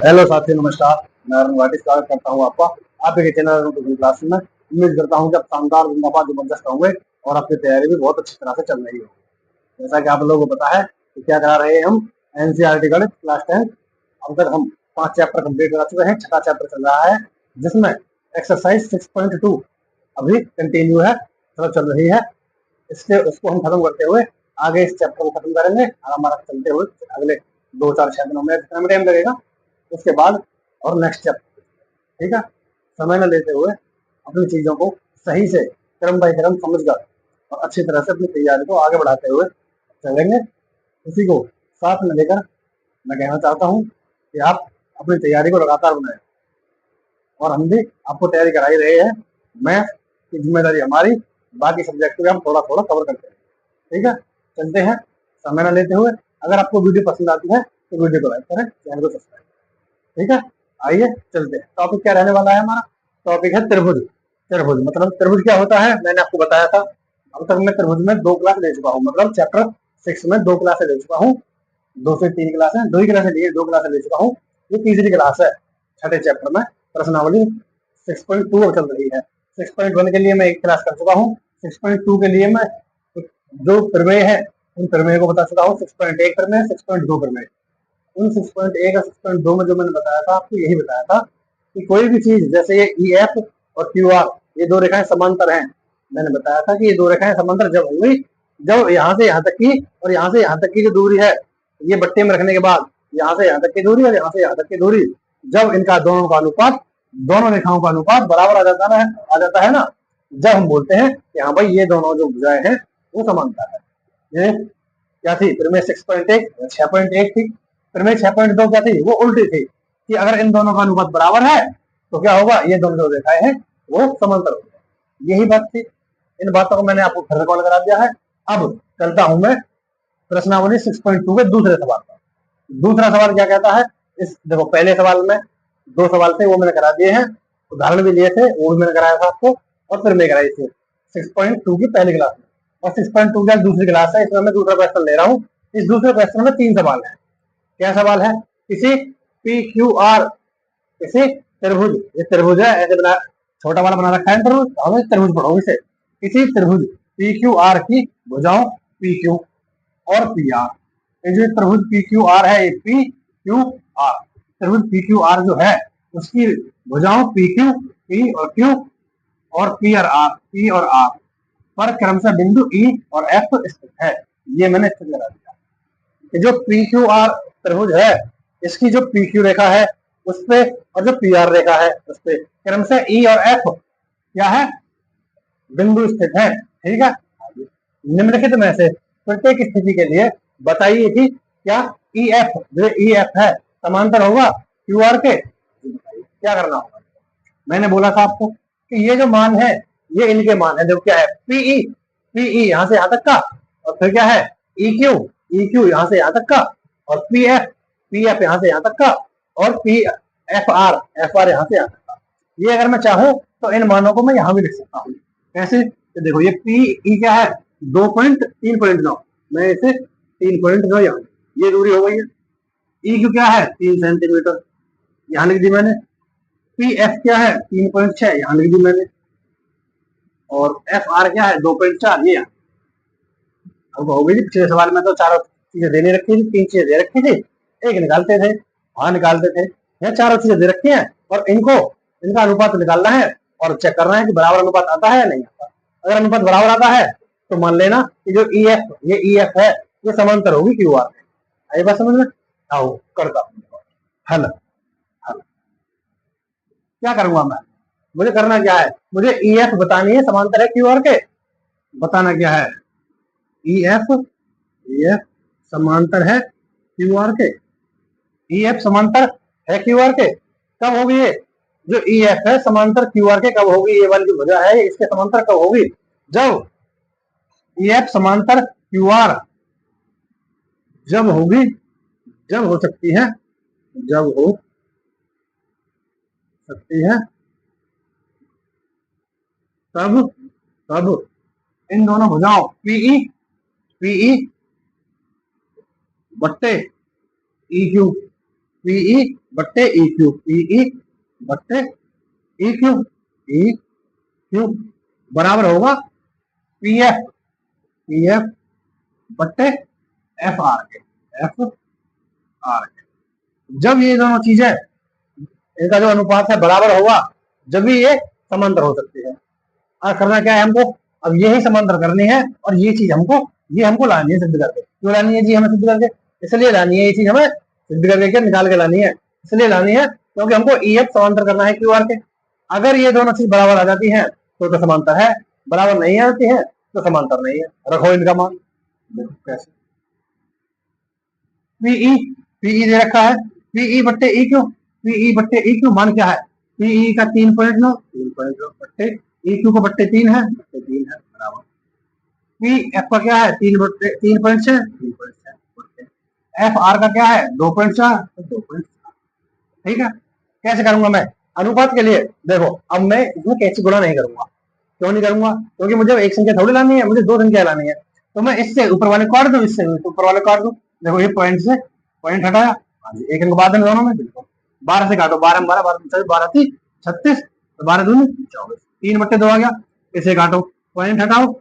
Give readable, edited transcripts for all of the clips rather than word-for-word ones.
Hello साथियों, नमस्कार। मैं अरुण वाटी स्वागत करता हूँ आपका आपके चैनल क्लास में। उम्मीद करता हूँ कि आप शानदार, जिंदाबाद, जबरदस्त होंगे और आपकी तैयारी भी बहुत अच्छी तरह से चल रही हो। जैसा कि आप लोगों को पता है कि क्या करा रहे हैं हम, एनसीईआरटी गणित क्लास 10। अब तक हम 5 चैप्टर कंप्लीट करा चुके हैं, 6वां चैप्टर चल रहा है, जिसमें एक्सरसाइज 6.2 अभी कंटिन्यू है, मतलब चल रही है। उसको हम खत्म करते हुए आगे इस चैप्टर को खत्म करेंगे और हमारा चलते हुए अगले 2-4-6 दिनों में कितना टाइम लगेगा, उसके बाद और नेक्स्ट चैप्टर। ठीक है, समय न लेते हुए अपनी चीजों को सही से क्रम बाय क्रम समझकर और अच्छी तरह से अपनी तैयारी को आगे बढ़ाते हुए चलेंगे। इसी को साथ में लेकर मैं कहना चाहता हूँ कि आप अपनी तैयारी को लगातार बनाएं और हम भी आपको तैयारी करा ही रहे हैं। मैथ की जिम्मेदारी हमारी, बाकी सब्जेक्ट भी हम थोड़ा थोड़ा कवर करते हैं। ठीक है, चलते हैं समय न लेते हुए। अगर आपको वीडियो पसंद आती है तो वीडियो को लाइक करें, चैनल को सब्सक्राइब। ठीक है, आइए चलते हैं। टॉपिक क्या रहने वाला है हमारा? टॉपिक है त्रिभुज। त्रिभुज मतलब त्रिभुज क्या होता है, मैंने आपको बताया था। अब तक मैं त्रिभुज में 2 क्लास ले चुका हूँ, मतलब चैप्टर 6 में 2 क्लास ले चुका हूँ। 2 से 3 क्लास है, 2 ही क्लास लिए, 2 क्लास ले चुका हूँ। ये तीसरी क्लास है 6ठे चैप्टर में। प्रश्नावली 6.2 चल रही है। 6.1 के लिए मैं 1 क्लास कर चुका हूँ। 6.2 के लिए मैं जो प्रमेय है उन प्रमेय को बता चुका हूँ। 6.1 प्रमेय, 6.2 प्रमेय। उन 6.1 और 6.2 में जो मैंने बताया था आपको, यही बताया था कि कोई भी चीज, जैसे ये ई एफ और क्यू आर, ये 2 रेखाएं समांतर हैं। मैंने बताया था कि ये 2 रेखाएं समांतर जब होंगी जब यहाँ से यहाँ तक की और यहाँ से यहाँ तक की जो दूरी है, ये बट्टे में रखने के बाद यहाँ से यहाँ तक की दूरी और यहाँ से यहाँ तक की दूरी, जब इनका दोनों का अनुपात, दोनों रेखाओं का अनुपात बराबर आ जाता है ना, जब हम बोलते हैं कि हाँ भाई ये दोनों जो भुजाएं हैं वो समांतर है। ये क्या थी? प्रमेय 6.1 6.1 थी। प्रमेय 6.2 क्या थी? वो उल्टी थी कि अगर इन दोनों का अनुपात बराबर है तो क्या होगा, ये दोनों जो रेखाएं हैं वो समांतर होंगे। यही बात थी। इन बातों को मैंने आपको फिर रिकॉल करा दिया है। अब चलता हूं मैं प्रश्नावली 6.2 के दूसरे सवाल पर। दूसरा सवाल क्या कहता है? इस देखो, पहले सवाल में 2 सवाल थे, वो मैंने करा दिए हैं, उदाहरण भी लिए थे, वो भी मैंने कराया था आपको, और फिर मैं कराई थी 6.2 की पहली क्लास में। और 6.2 की दूसरी क्लास है, इसमें मैं दूसरा क्वेश्चन ले रहा हूँ। इस दूसरे क्वेश्चन में 3 सवाल है। क्या सवाल है? किसी पी क्यू आर, किसी त्रिभुज, ये त्रिभुज है, ऐसे बना, छोटा वाला बना रखा है त्रिभुज, हम त्रिभुज पढ़ोगे इसे। किसी त्रिभुज पी क्यू आर की भुजाओं पी क्यू और पी आर। ये जो त्रिभुज पी क्यू आर है, ये पी क्यू आर, त्रिभुज पी क्यू आर जो है उसकी भुजाओं पी क्यू, पी और क्यू और पी और आर, पी और आर पर क्रमशः बिंदु ई और एफ स्थित है। ये मैंने स्थित लगा दिया। जो पी क्यू आर त्रिभुज है, इसकी जो पी क्यू रेखा है उस पे और जो पी आर रेखा है उस पे क्रमशः ई और एफ क्या है? बिंदु स्थित है। ठीक है, निम्नलिखित में से प्रत्येक स्थिति के लिए बताइए कि क्या ई एफ, जो ई एफ है, समांतर होगा क्यू आर के? क्या करना होगा? मैंने बोला था आपको कि ये जो मान है ये इनके मान है। देखो क्या है, पीई, पीई यहाँ से यहाँ तक का, और फिर क्या है ई क्यू, ई क्यू यहाँ से यहाँ तक का, और पी एफ, पी एफ यहाँ से यहाँ तक का, और P F R, F R यहाँ से यहाँ तक का। ये अगर मैं चाहूँ तो इन मानों को मैं यहाँ भी लिख सकता हूँ। कैसे? तो देखो, ये पी ई क्या है? 2.3.9, मैं इसे 3.9 यहाँ, ये दूरी हो गई है। ई क्यू क्या है? 3 सेंटीमीटर, यहाँ लिख दी मैंने। पी एफ क्या है? 3.6, यहाँ लिख दी मैंने। और एफ आर क्या है? 2.4, ये। अब हो गई। पिछले सवाल में तो चारों चीजें देने रखी थी, 3 चीजें दे रखी थी, एक निकालते थे, वहां निकालते थे। यहाँ चारों चीजें दे रखी हैं और इनको, इनका अनुपात निकालना है और चेक करना है कि बराबर अनुपात आता है या नहीं आता। अगर अनुपात बराबर आता है तो मान लेना कि जो ई एफ, ये ई एफ है, ये समांतर होगी क्यू आर में। आई बात समझ में? आओ करता हूँ हल। क्या करूंगा मैं? मुझे करना क्या है? मुझे ई एफ बतानी है, समांतर है क्यू आर के। बताना क्या है? ई एफ, ई एफ समांतर है क्यू आर के। ई एफ समांतर है क्यू आर के। कब होगी ये? जो ई एफ है समांतर क्यू आर के कब होगी? ये वाली जो भुजा है इसके समांतर कब होगी? जब ई एफ समांतर क्यू आर, जब होगी, जब हो सकती है, जब हो सकती है तब, तब इन दोनों भुजाओं पीई, पीई बट्टे ई क्यू, पीई बट्टे ई क्यू, पीई बट्टे ई क्यू, ई क्यू बराबर होगा पीएफ, पीएफ बट्टे एफ आर के, एफ आर के। जब ये दोनों चीजें, इनका जो अनुपात है बराबर होगा, जब भी ये समांतर हो सकती है। और करना क्या है हमको, अब यही समांतर करनी है और ये चीज हमको, ये हमको लानी है सिद्ध करके। क्यों लानी है जी हमें सिद्ध करके, इसलिए लानी है ये चीज हमें सिद्ध करके, क्या निकाल के लानी है, इसलिए लानी है क्योंकि हमको ई एफ समांतर करना है क्यू आर के। अगर ये दोनों चीज बराबर आ जाती है तो समांतर है, बराबर नहीं आती है तो समांतर नहीं है। रखो इनका मान, देखो कैसे, पीई, पीई दे रखा है, पीई बट्टे ई क्यू, पीई बट्टे ई क्यू मान क्या है, पीई का 3.9, 3.9 बट्टे ई क्यू को बट्टे 3 है, बट्टे 3 है बराबर पी एफ का क्या है 3.6, 3.6 एफ आर का क्या है 2.4, 2.4। ठीक है, कैसे करूंगा मैं अनुपात के लिए, देखो अब मैं इसमें कैसे गुणा नहीं करूंगा। क्यों नहीं करूंगा, क्योंकि मुझे एक संख्या थोड़ी लानी है, मुझे दो संख्या लानी है। तो मैं इससे ऊपर वाले काट दूं, इससे ऊपर वाले काट दूं। देखो ये पॉइंट से पॉइंट हटाया, एक अंक बाद में दोनों में, बिल्कुल 12 से काटो, 12 12 12 12 थी 36, 12 दूनी 24, 3 बट्टे 2 आ गया। इसे काटो, पॉइंट हटाओ,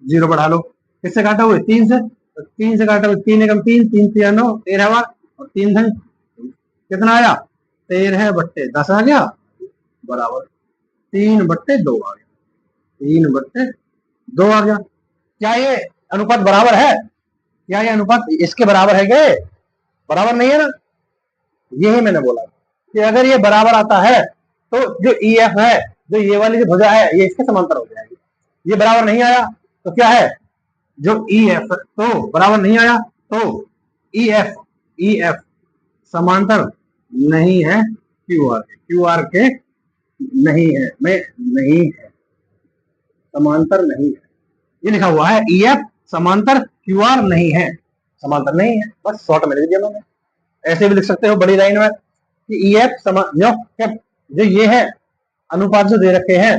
0 बढ़ा लो, किससे काटा हुआ 3 से, तो 3 से काटा हुआ 3 एकम 3, 3 3 9, 13 बार और 3 धन कितना आया 13/10 आ गया, बराबर 3/2 आ गया, 3/2 आ गया। क्या ये अनुपात बराबर है, क्या ये अनुपात इसके बराबर है क्या, बराबर नहीं है ना। यही मैंने बोला कि अगर ये बराबर आता है तो जो ई एफ है, जो ये वाली जो भुजा है, ये इसके समांतर हो जाएगी। ये बराबर नहीं आया तो क्या है, जो ई एफ तो बराबर नहीं आया तो ई एफ समांतर नहीं है क्यू आर के, क्यू आर के नहीं है, मैं नहीं है, समांतर नहीं है। ये लिखा हुआ है ई एफ समांतर क्यू आर नहीं है, समांतर नहीं है, बस शॉर्ट में लिख दिया मैंने। ऐसे भी लिख सकते हो बड़ी लाइन में कि ई एफ जो ये है अनुपात जो दे रखे हैं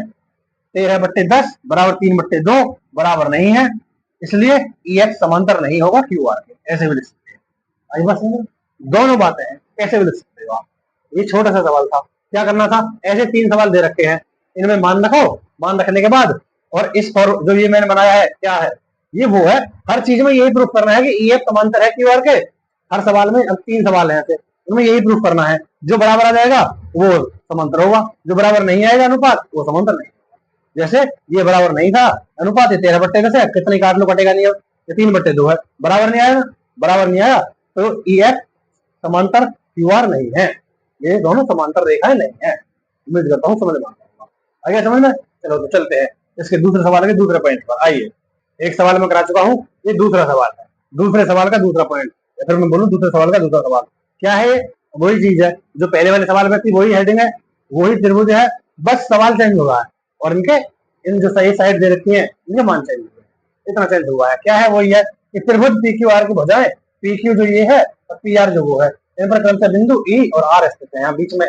13/10 बराबर 3/2 बराबर नहीं है, इसलिए ई एफ समांतर नहीं होगा क्यू आर के। ऐसे भी लिख सकते हैं, आई बात समझ, दोनों बातें हैं, कैसे भी लिख सकते हो आप। ये छोटा सा सवाल था, क्या करना था, ऐसे 3 सवाल दे रखे हैं, इनमें मान रखो, मान रखने के बाद और इस फॉर जो ये मैंने बनाया है क्या है, ये वो है, हर चीज में यही प्रूफ करना है कि ई एफ समांतर है क्यू आर के। हर सवाल में, अब 3 सवाल है ऐसे, उनमें यही प्रूफ करना है, जो बराबर आ जाएगा वो समांतर होगा, जो बराबर नहीं आएगा अनुपात वो समांतर नहीं। जैसे ये बराबर नहीं था अनुपात, ये 13/10 है, कितने काट लो कटेगा नहीं, ये 3/2 है, बराबर नहीं आया, बराबर नहीं आया तो ई एफ समांतर क्यू आर नहीं है, ये दोनों समांतर रेखाएं नहीं है। उम्मीद करता हूँ समझ में आ गया, समझ में। चलो तो चलते हैं इसके दूसरे सवाल के दूसरे पॉइंट पर। आइए, एक सवाल में करा चुका हूँ, ये दूसरा सवाल है, दूसरे सवाल का दूसरा पॉइंट, या फिर मैं बोलूँ दूसरे सवाल का दूसरा सवाल क्या है, वही चीज है जो पहले वाले सवाल में थी, वही हेडिंग है, वही त्रिभुज है, बस सवाल चेंज हुआ है और इनके इन जो सही साइड दे रखी है इनके मान चेंज हुए, इतना चेंज हुआ है। क्या है, वही है कि त्रिभुज पी क्यू आर की भुजाएं, पी क्यू जो ये है और पी आर जो वो है, इन पर क्रमशः बिंदु ई और आर स्थित है। यहाँ बीच में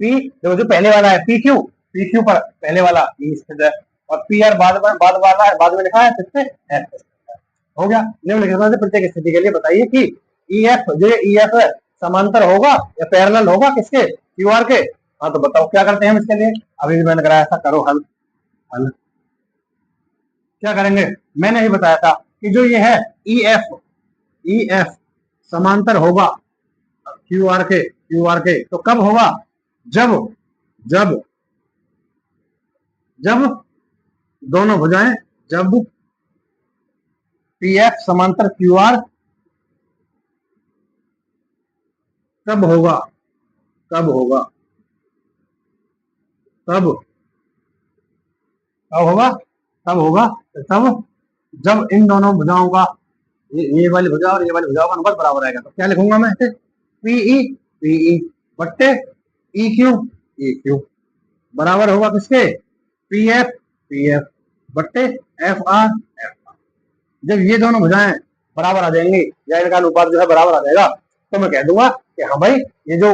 पी जो पहले वाला है पी क्यू पर पहले वाला ई स्थित है और पी आर बाद वाला है, बाद में लिखा है किससे एफ स्थित है। हो गया, निम्नलिखित से प्रत्येक स्थिति के लिए बताइए कि ई एफ जो ई एफ है समांतर होगा या पैरेलल होगा किसके, क्यू आर के। हाँ तो बताओ क्या करते हैं हम इसके लिए, अभी भी मैंने कराया था, करो हल। हल क्या करेंगे, मैंने ही बताया था कि जो ये है ई एफ समांतर होगा क्यू आर के तो कब होगा, जब जब जब दोनों भुजाएं, जब पी एफ समांतर क्यू आर कब होगा, कब होगा, तब कब होगा, तब होगा तब जब इन दोनों भुजाओं का, ये वाली भुजा और ये वाली भुजाओं का अनुपात बराबर आएगा। तो क्या लिखूंगा मैं, पीई बट्टे ई क्यू बराबर होगा किसके, पी एफ बट्टे एफ आर। जब ये दोनों भुजाएं बराबर आ जाएंगी या इनका अनुपात जो है बराबर आ जाएगा तो मैं कह दूंगा कि हाँ भाई ये जो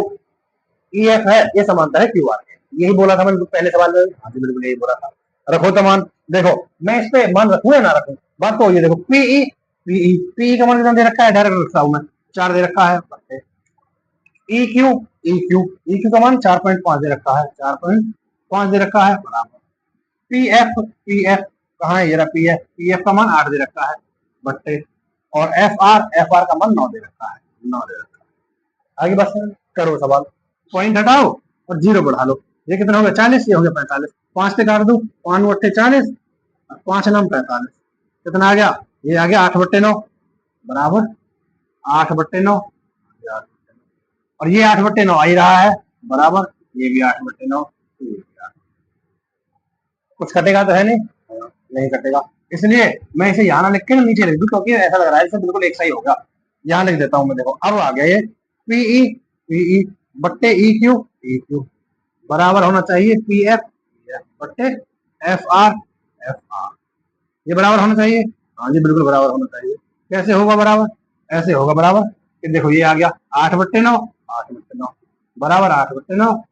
ई एफ है ये समांतर है क्यू आर के। यही बोला था मैंने पहले सवाल में, हाँ जी बिल्कुल यही बोला था। रखो तो मान, देखो मैं इस पे मान रखूं या ना रखूं, बात तो ये देखो पीई का मान कितना दे रखा है, डायरेक्ट रखता हूं मैं, 4 दे रखा है, ई क्यू, ई क्यू का मान 4.5 दे रखा है, 4.5 दे रखा है, बराबर पी एफ, कहाँ है, ये रहा पी एफ, का मान 8 दे रखा है बट्टे, और एफ आर का मान 9 दे रखा है, 9 दे रखा है। आगे बस करो सवाल, पॉइंट हटाओ और जीरो बढ़ा लो, ये कितना हो गया 40, ये हो गया 45, 5 से काट दो, 5 8 40, 5 9 45, कितना आ गया, ये आ गया 8/9 बराबर 8/9, और ये 8/9 आ ही रहा है बराबर, ये भी 8/9, कुछ कटेगा तो है नहीं, नहीं कटेगा, इसलिए मैं इसे यहाँ ना लिख के नीचे लिख दूं, क्योंकि ऐसा लग रहा है इसे बिल्कुल एक सही होगा, यहाँ लिख देता हूँ मैं, देखो अब आ गया ये पीई बट्टे ई क्यू बराबर होना चाहिए पी एफ बट्टे एफ आर, ये बराबर होना चाहिए, हाँ जी बिल्कुल बराबर होना चाहिए। कैसे होगा बराबर, ऐसे होगा बराबर कि देखो ये आ गया 8/9, 8/9 बराबर 8/9,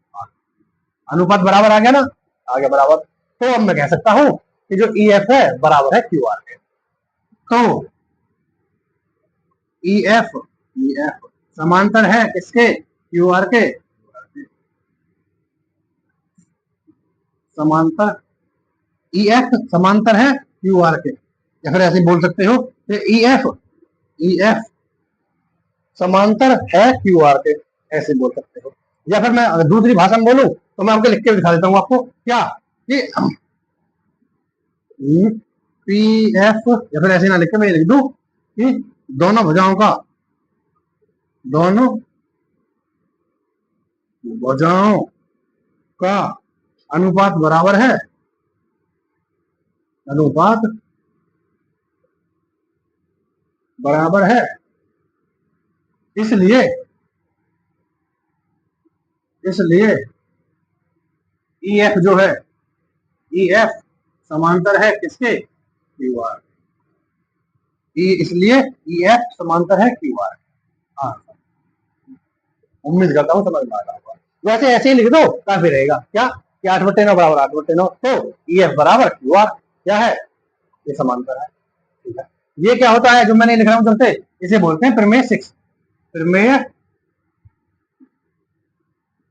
अनुपात बराबर आ गया ना, आ गया बराबर। तो अब मैं कह सकता हूं कि जो ई एफ है बराबर है क्यू आर के, तो ई एफ समांतर है किसके, क्यू आर के, समांतर ई एफ समांतर है क्यू आर के, या फिर ऐसे बोल सकते हो कि ई एफ समांतर है क्यू आर के, ऐसे बोल सकते हो। या फिर मैं अगर दूसरी भाषा में बोलूं तो मैं आपको लिख के दिखा देता हूँ आपको, क्या कि पी एफ, या फिर ऐसे ना लिख के मैं लिख दूं कि दोनों भुजाओं का अनुपात बराबर है, अनुपात बराबर है, इसलिए ई एफ जो है, ई एफ समांतर है किसके, क्यू आर, इसलिए ई एफ समांतर है क्यू आर। हाँ, उम्मीद करता हूँ समझ में आ रहा होगा। वैसे ऐसे ही लिख दो काफी रहेगा, क्या कि 8/9 बराबर 8/9, तो ई एफ बराबर क्यू आर क्या है, ये समांतर है, ठीक है। ये क्या होता है जो मैंने लिख रहा हूँ जब, इसे बोलते हैं प्रमेय 6, प्रमेय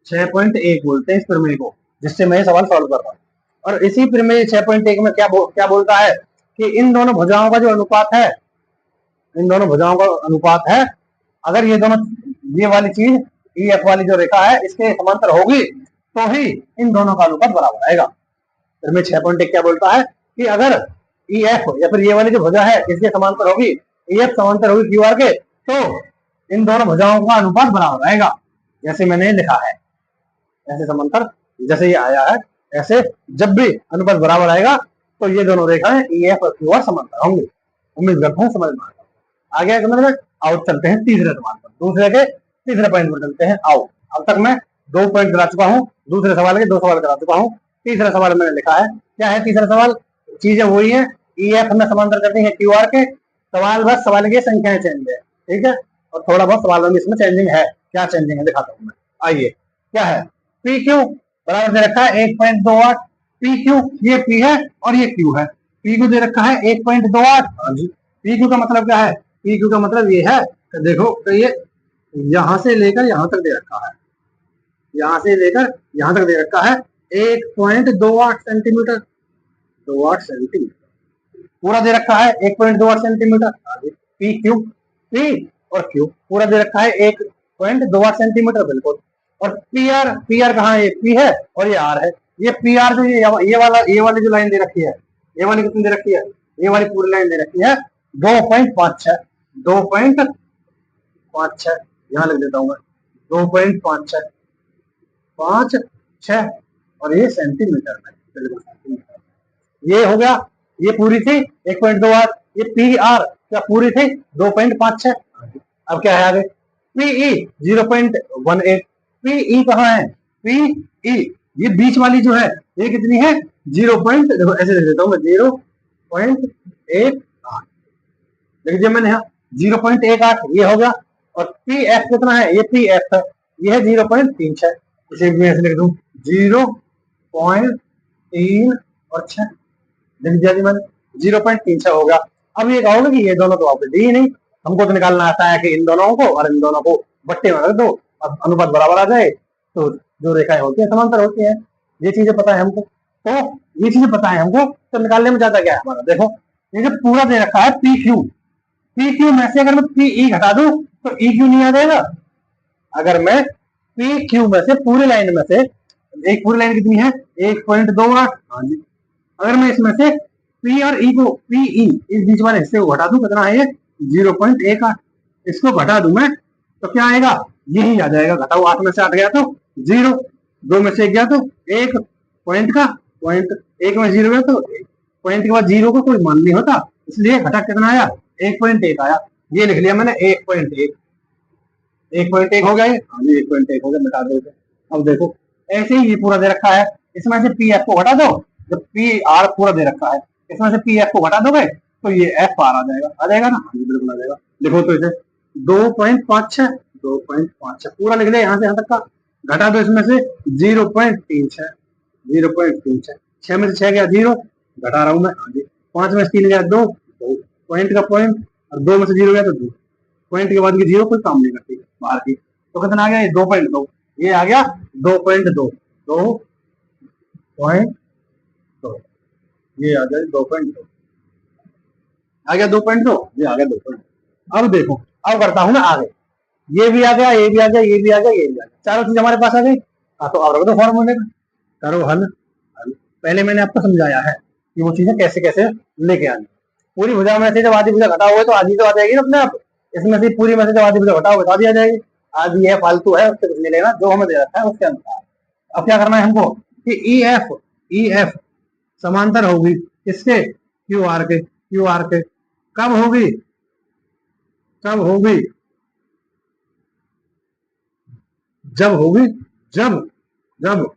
6.1 बोलते हैं इस प्रमेय को, जिससे मैं सवाल सॉल्व कर रहा हूँ। और इसी प्रमेय 6.1 में क्या बोलता है कि इन दोनों भुजाओं का जो अनुपात है, इन दोनों भुजाओं का अनुपात है, अगर ये दोनों, ये वाली चीज ई एफ वाली जो रेखा है इसके समांतर होगी तो ही इन दोनों का अनुपात बराबर आएगा। प्रमेय 6.1 क्या बोलता है कि अगर ई एफ या फिर ये वाली जो भुजा है इसके समांतर होगी, ई एफ समांतर होगी क्यू आर के, तो इन दोनों भुजाओं का अनुपात बराबर आएगा, जैसे मैंने लिखा है, ऐसे समांतर जैसे ये आया है, ऐसे जब भी अनुपात बराबर आएगा तो ये दोनों रेखाएं ई एफ और क्यू आर समांतर होंगे। उम्मीद करता हूँ समझ में आ गया समझ में। आओ चलते हैं तीसरे सवाल पर, दूसरे के तीसरे पॉइंट पर चलते हैं। आओ, अब तक मैं 2 पॉइंट करा चुका हूँ, दूसरे सवाल के 2 सवाल करा चुका हूँ, तीसरा सवाल मैंने लिखा है। क्या है तीसरा सवाल, चीजें वही है, ई एफ हमें समांतर करनी है क्यू आर के, सवाल बस सवाल की संख्याएं चेंज है, ठीक है, और थोड़ा बहुत सवाल में इसमें चेंजिंग है, क्या चेंजिंग है दिखाता हूँ मैं। आइए, क्या है, पी क्यू बराबर दे रखा है 1.28, पी क्यू ये पी है और ये क्यू है, पी क्यू दे रखा है 1.28, हाँ जी, पी क्यू का मतलब क्या है, पी क्यू का मतलब ये है कि देखो तो ये यहां से लेकर यहां तक दे रखा है, यहां से लेकर यहां तक दे रखा है 1.28 सेंटीमीटर, 28 सेंटीमीटर पूरा दे रखा है, 1.28 सेंटीमीटर, पी क्यू, पी और क्यू पूरा दे रखा है 1.28 सेंटीमीटर बिल्कुल। और पी आर कहाँ है, पी है और ये आर है, ये पी आर जो ये वाली जो लाइन दे रखी है, ये वाली कितनी दे रखी है, ये वाली पूरी लाइन दे रखी है 2.56, 2.56 यहाँ लिख देता हूँ मैं, 2.56, 5 6 और ये सेंटीमीटर में, बिल्कुल सेंटीमीटर। ये हो गया, ये पूरी थी 1.28, ये पी आर क्या पूरी थी 2.56। अब क्या है आगे, पीई 0.18, पीई कहाँ है, पीई ये बीच वाली जो है ये कितनी है 0. देखो ऐसे लिख देता हूँ मैं 0.18 लिख दिया मैंने यहाँ 0.18 ये हो गया। और पी एफ कितना है, ये पी एफ है, ये है 0.36, इसे भी ऐसे लिख दूं 0.3 और 6 लिख दिया जी मैंने, 0.36 हो गया। अब ये कहोगे कि ये दोनों तो आपको दी ही नहीं, हमको तो निकालना आता है कि इन दोनों को और इन दोनों को बट्टे में रख दो अब अनुपात बराबर आ जाए तो जो रेखाएं होती है समांतर होती है। ये चीजें पता है हमको, तो ये चीजें पता है हमको, तो निकालने में ज्यादा क्या है हमारा। देखो ये जो पूरा दे रखा है पी क्यू, पी क्यू में से अगर मैं पी ई घटा दूं तो ई क्यू नहीं आ जाएगा। अगर मैं पी क्यू में से पूरी लाइन में से, एक पूरी लाइन कितनी है 1.28, हाँ जी, अगर मैं इसमें से पी और ई को, पी ई इस बीच वाले हिस्से को घटा दूं, कितना है ये 0.18, इसको घटा दूं मैं तो क्या आएगा, यही आ जाएगा। घटाओ 8 में से 8 गया तो 0, 2 में से 1 गया तो 1, पॉइंट का पॉइंट 1 में 0 गया तो पॉइंट के बाद 0 का कोई मान नहीं होता, इसलिए घटा कितना आया 1.1 आया। ये लिख लिया मैंने 1.1, 1.1 हो गया ये, हाँ जी 1.1 हो गया, मिटा दो। अब देखो ऐसे ही ये पूरा दे रखा है, इसमें से पी एफ को घटा दो, जब पी आर पूरा दे रखा है इसमें से पी एफ को घटा दोगे तो ये एफ आर आ जाएगा ना, हाँ जी बिल्कुल आ जाएगा। लिखो तो इसे 2.56, 2.56 पूरा लिख लिया यहाँ से यहाँ तक का, घटा दो इसमें से 0.36, 0.36, 6 में से 6 गया 0, घटा रहा हूँ मैं, हाँ जी 5 में से 3 गया 2, पॉइंट का पॉइंट, और 2 में से 0 गया तो 2, पॉइंट के बाद की 0 कोई काम नहीं करती बाहर की, तो कितना आ गया ये 2.2, ये आ गया 2.2, 2.2, ये आ गया 2.2, आ गया 2.2, ये आ गया 2.2। अब देखो अब करता हूँ मैं आगे, ये भी आ गया, ये भी आ गया, ये भी आ गया, ये भी आ गया, चारों चीज हमारे पास आ गई। हाँ तो अब रख दो फॉर्मूले में, करो हल। पहले मैंने आपको समझाया है कि वो चीजें कैसे कैसे लेके आनी। पूरी भुजा में से जब आधी भुजा घटा हुआ तो आधी तो आ जाएगी ना अपने आप, इसमें से पूरी में से जब आधी भुजा घटा हुआ तो आधी आ जाएगी। आधी है फालतू है उससे कुछ नहीं लेना, जो हमें दे रखा है उसके अनुसार। अब क्या करना है हमको कि ई एफ समांतर होगी किसके, क्यू आर के, क्यू आर के कब होगी, कब होगी, जब होगी, जब जब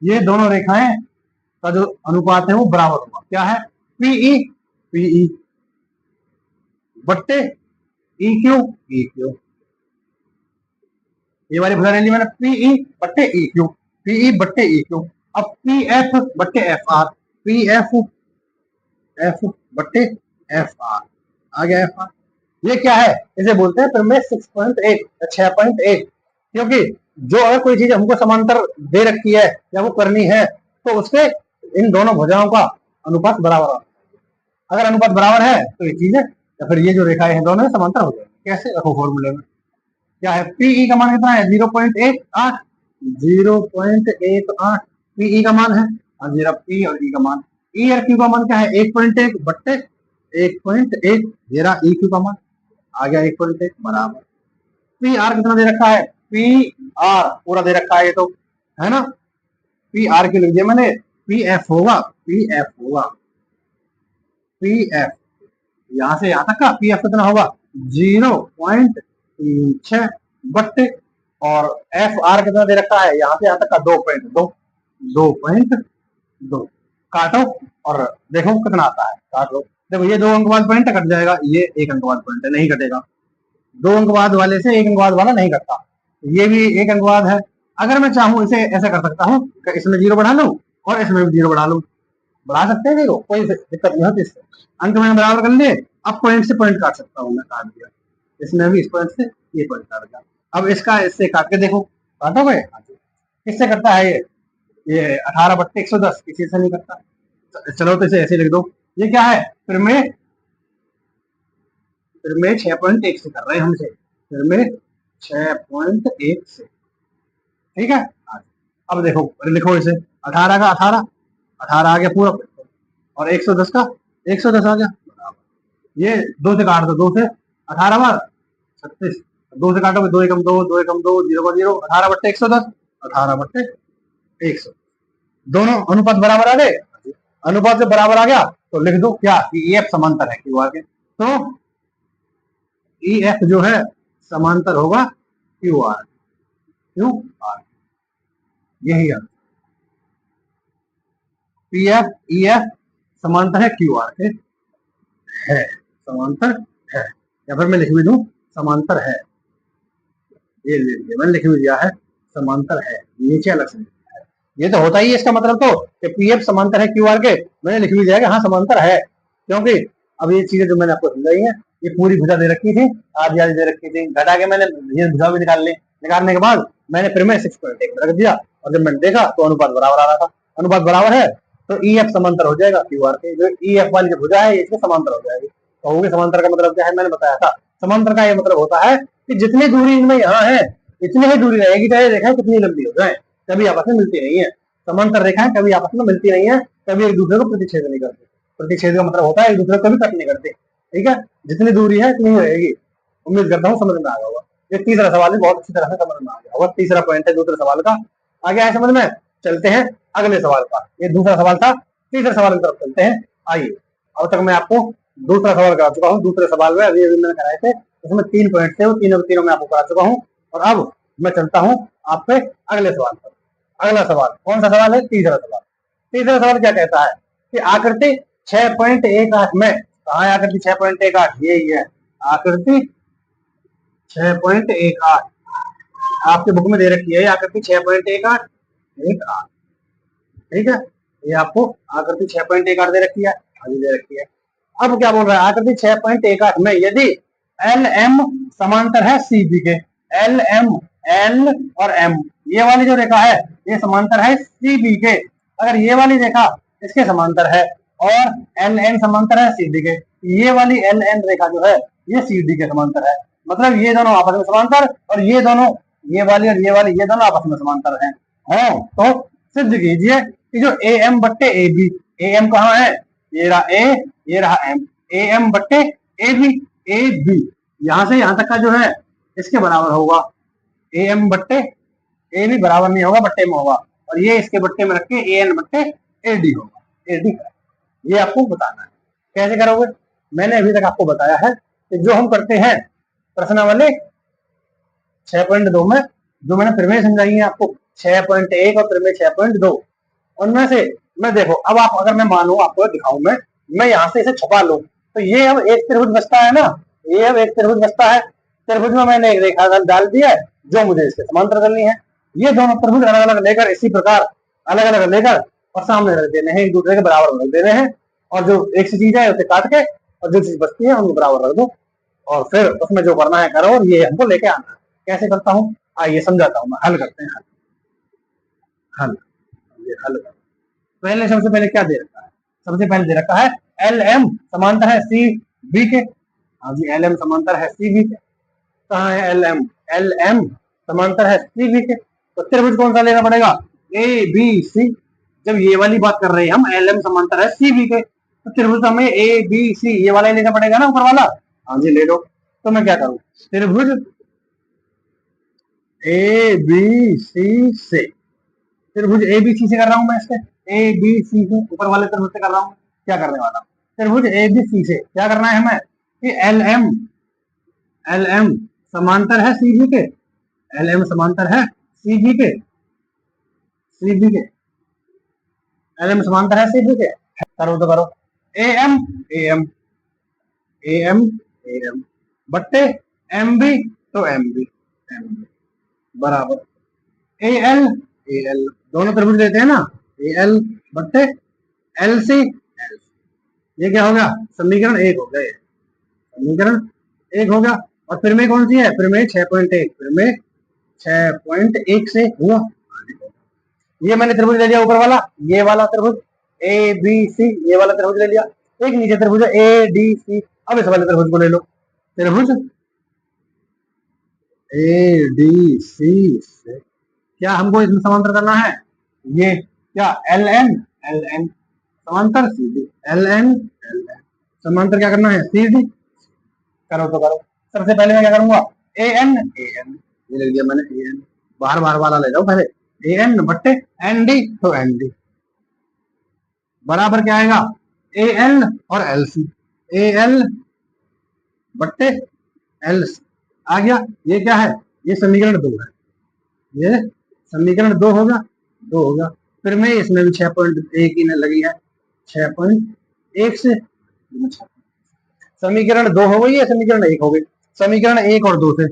ये दोनों रेखाएं का जो अनुपात है वो बराबर होगा। क्या है, पीई, पीई बट्टे ई क्यू, ई क्यू, ये वाली भुजा ले ली मैंने, पीई बट्टे ई क्यू, पीई बट्टे ई क्यू। अब पी एफ बट्टे F R, P F F बट्टे एफ आर, आ गया एफ आर। ये क्या है, इसे बोलते हैं फिर में 6.8, 6.8, क्योंकि जो अगर कोई चीज हमको समांतर दे रखी है या वो करनी है तो उसके इन दोनों भुजाओं का अनुपात बराबर होगा। अगर अनुपात बराबर है तो ये चीज है, या फिर ये जो रेखाएं हैं दोनों समांतर हो जाएंगे। कैसे, रखो फॉर्मूले में, क्या है पीई का मान कितना है 0.18, 0.18 पीई का मान है, और मेरा पी और ई का मान, ई और क्यू का मान क्या है 1.1 बट्टे 1.1, मेरा ई क्यू का मान आ गया 1.1 बराबर। पी आर कितना दे रखा है, पी आर पूरा दे रखा है ये तो, है ना, पी आर के लिख दिया मैंने, पी एफ होगा, पी एफ होगा, पी एफ यहां से यहां तक का पी एफ कितना होगा 0.36 बट्टे, और एफ आर कितना दे रखा है यहाँ से यहाँ तक का 2.2, 2.2 काटो और देखो कितना आता है, काट लो। देखो ये 2 अंक बाद पॉइंट कट जाएगा, ये 1 अंक बाद पॉइंट नहीं कटेगा, 2 अंक बाद वाले से 1 अंक बाद वाला नहीं कटता, ये भी 1 अंक बाद है। अगर मैं चाहूं इसे ऐसा कर सकता हूँ, इसमें 0 बढ़ा लूं और इसमें भी 0 बढ़ा लूं, बढ़ा सकते हैं, देखो कोई दिक्कत नहीं होती इससे। अंक मैंने बराबर कर लिए, अब पॉइंट से पॉइंट काट सकता हूँ, मैं काट दिया, इसमें भी इस पॉइंट से ये पॉइंट काट दिया। अब इसका इससे काट के देखो, काटोगे किससे करता है ये 18/110 किसी से नहीं करता। चलो तो इसे ऐसे लिख दो, ये क्या है फिर में 6.1 से कर रहे हैं हमसे, फिर में 6.1 से, ठीक है। अब देखो लिखो इसे, 18 का 18, 18 आ गया पूरा, और 110 का 110 आ गया, ये 2 से काट दो, 2 से 18 बार 36, 2 से काटोगे 2 एकम 2, 2 एकम 2, 0 का 0, 18/110, 18/100, दोनों अनुपात बराबर आ गए। अनुपात से बराबर आ गया तो लिख दो क्या कि ई एफ समांतर है क्यू आर के, तो ई एफ जो है समांतर होगा क्यू आर, क्यू आर, यही है पी एफ ई एफ समांतर है क्यू आर के, है समांतर है, या फिर मैं लिख भी दूं समांतर है, ये मैंने लिख भी दिया है समांतर है, नीचे अलग से ये तो होता ही है, इसका मतलब तो कि पीएफ समांतर है क्यूआर के, मैंने लिख भी दिया कि हाँ समांतर है, क्योंकि अब ये चीजें जो मैंने आपको समझाई है ये पूरी भुजा दे रखी थी, आधी आधी दे रखी थी, घटा के मैंने ये भुजा भी निकाल ली। निकालने के बाद मैंने फिर मैं 6.1 रख दिया, और जब मैंने देखा तो अनुपात बराबर आ रहा था। अनुपात बराबर है तो ई एफ समांतर हो जाएगा क्यू आर के। जो ई एफ वाली जो भुजा है इसमें समांतर हो जाएगी। कहोगे समांतर का मतलब क्या है, मैंने बताया था। समांतर का ये मतलब होता है कि जितनी दूरी इनमें यहाँ है इतनी ही दूरी रहेगी, चाहे रेखाएं कितनी लंबी हो जाए, कभी आपस में मिलती नहीं है। समांतर रेखाएं कभी आपस में मिलती नहीं है, कभी एक दूसरे को प्रतिच्छेद नहीं करते। प्रतिच्छेद का मतलब होता है एक दूसरे को कभी कट नहीं करते। ठीक है, जितनी दूरी है इतनी ही रहेगी। उम्मीद करता हूँ समझ में आ गया होगा। ये तीसरा सवाल भी बहुत अच्छी तरह से समझ में आ गया होगा। तीसरा पॉइंट है दूसरे सवाल का। आ गया है समझ में। चलते हैं अगले सवाल का। ये दूसरा सवाल था, तीसरे सवाल की तरफ चलते हैं। आइए, अब तक मैं आपको दूसरा सवाल करा चुका हूँ। दूसरे सवाल में अभी मैंने कराए थे, उसमें 3 पॉइंट थे, वो तीनों तीनों मैं आपको करा चुका हूँ। और अब मैं चलता हूँ आपसे अगले सवाल पर। अगला सवाल कौन सा सवाल है? तीसरा सवाल। तीसरा सवाल क्या कहता है कि आकृति 6.18 में, कहा है आकृति 6.18? ये है आकृति 6.18, आपके बुक में दे रखी है आकृति 6.18। ठीक है, ये आपको आकृति 6.18 दे रखी है, आगे दे रखी है। अब क्या बोल रहा है, आकृति 6.18 में यदि एल एम समांतर है सी बी के, एल एम, एल और एम ये वाली जो रेखा है ये समांतर है सी बी के। अगर ये वाली रेखा इसके समांतर है और एल एन समांतर है सी डी के, ये वाली एल एन रेखा जो है ये सी डी के समांतर है। मतलब ये दोनों आपस में समांतर, और ये दोनों, ये वाली और ये दोनों आपस में समांतर हैं। तो सिद्ध कीजिए कि जो ए एम बट्टे ए बी, ए एम कहाँ है? ये रहा ए, ये रहा एम, ए एम बट्टे ए बी, ए बी यहां से यहां तक का जो है इसके बराबर होगा। ए एम बट्टे ए बी बराबर नहीं होगा, बट्टे में होगा, और ये इसके बट्टे में रख के ए एन बट्टे ए डी होगा। ए डी ये आपको बताना है। कैसे करोगे? मैंने अभी तक आपको बताया है कि जो हम करते हैं प्रश्नावली 6.2 में, जो मैंने प्रमेय समझाई है आपको 6.1 और प्रमेय 6.2, उनमें से मैं देखो, अब आप अगर मैं मानू आपको दिखाऊं, मैं यहाँ से इसे छुपा लूं तो ये अब एक त्रिभुज बचता है ना, ये अब एक त्रिभुज बचता है। त्रिभुज में मैंने एक रेखा डाल दिया है जो मुझे इसके समांतर करनी है। ये दोनों त्रिभुज अलग अलग लेकर इसी प्रकार अलग अलग लेकर और सामने रख देने हैं, एक दूसरे के बराबर रख देने हैं, और जो एक सी चीज है उसे काट के और जो चीज बचती है उनको बराबर रख दो, और फिर उसमें जो करना है करो, और ये हमको लेके आना है। कैसे करता हूँ आइए समझाता हूँ मैं। हल करते हैं, हल ये हल कर। पहले सबसे पहले क्या दे रखा है? सबसे पहले दे रखा है एल एम समांतर है सी बी के। हाँ जी, एल एम समांतर है सी बी के। कहाँ है एल एम? एल एम समांतर है सी बी के। तो त्रिभुज कौन सा लेना पड़ेगा? A B C. जब ये वाली बात कर रहे हैं हम, एल एम समांतर है सी बी के, तो त्रिभुज हमें ए बी सी ये वाला लेना पड़ेगा ना, ऊपर वाला। हाँ जी ले लो। तो मैं क्या करूँ, त्रिभुज ए बी सी से, त्रिभुज ए बी सी से कर रहा हूं मैं, इससे ए बी सी से ऊपर वाले त्रिभुज से कर रहा हूं। क्या करने वाला त्रिभुज ए बी सी से क्या करना है हमें कि एल एम समांतर है सी बी के, एल एम समांतर है सी बी के, सी बी के, एल एम समांतर है सी बी के। करो तो करो, A M A M, A M A M बट्टे एम बी, तो एम बी बराबर ए एल दोनों त्रिभुज लेते हैं ना, ए एल बट्टे एल सी। ये क्या हो गया? समीकरण 1 हो गया। समीकरण 1 हो गया। और फिर में कौन सी है? फिर में 6.1, फिर में 6.1 से हुआ। ये मैंने त्रिभुज ले लिया ऊपर वाला, ये वाला त्रिभुज ए बी सी, ये वाला त्रिभुज ले लिया। एक नीचे त्रिभुज है ए डी सी। अब इस वाले त्रिभुज को ले लो, त्रिभुज ए डी सी से क्या हमको इसमें समांतर करना है? ये क्या एल एन समांतर सी डी, एल एन समांतर क्या करना है? C D. करो तो करो। सबसे पहले मैं क्या करूंगा? ए एन ये ले लिया मैंने, ए एन बाहर बाहर वाला ले जाओ पहले, ए एन बट्टे एन डी, तो एन डी बराबर क्या आएगा? ए एल और एल सी, ए एल बट्टे एल सी आ गया। ये क्या है? ये समीकरण 2 है, ये समीकरण 2 होगा, 2 होगा। फिर में इसमें भी 6.1 ही लगी है, 6.1 से समीकरण 2 हो गई है, समीकरण 1 हो गई। समीकरण 1 और 2 से,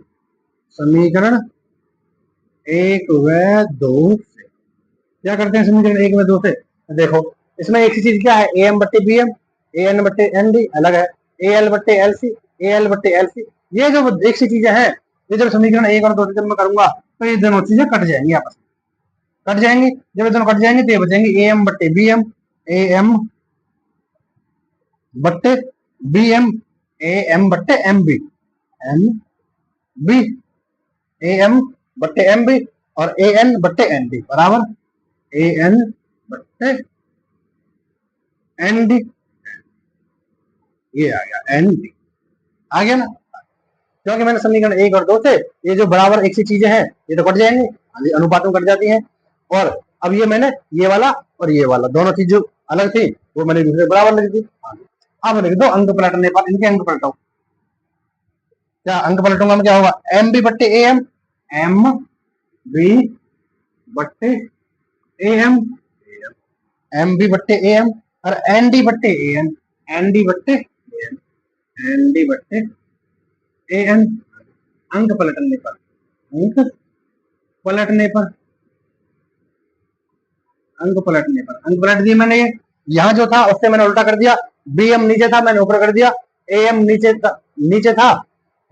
समीकरण 1 व 2 से क्या करते हैं? समीकरण 1 व 2 से देखो, इसमें एक ही चीज क्या है? ए एम बट्टे बी एम, ए एन बट्टे एन डी अलग है, ए एल बट्टे एल सी, ए एल बट्टे एल सी। ये जो एक सी चीजें हैं, ये जब समीकरण 1 और 2 जब मैं करूंगा तो ये दोनों चीजें कट जाएंगी, आपस में कट जाएंगी। जब ये दोनों कट जाएंगे तो ये बचेंगे ए एम बट्टे बी एम, ए एम बट्टे बी एम, ए एम बट्टे M B, M B, A M बट्टे एम बी और ए एन बट्टे एन डी बराबर ए एन बट्टे एन डी। ये आ गया एन डी, आ गया ना, क्योंकि मैंने समीकरण 1 और 2 से ये जो बराबर एक सी चीजें हैं ये तो कट जाएंगे, अनुपात में कट जाती हैं। और अब ये मैंने ये वाला और ये वाला दोनों चीज जो अलग थी वो मैंने दूसरे बराबर लिख दी। अब लिख दो अंक पलटने पर, इनके अंक पलटाओ। क्या अंक पलटूंगा मैं, क्या होगा, एम बी बट्टे ए एम, एम बी बट्टे ए एम, एम बी बट्टे ए एम और एन डी बट्टे ए एन, एन डी बट्टे ए एन, एन डी बट्टे ए एन। अंक पलटने पर, अंक पलटने पर, अंक पलटने पर, अंक पलट दिए मैंने। ये यहाँ जो था उससे मैंने उल्टा कर दिया, बी एम नीचे था मैंने ऊपर कर दिया, ए एम नीचे था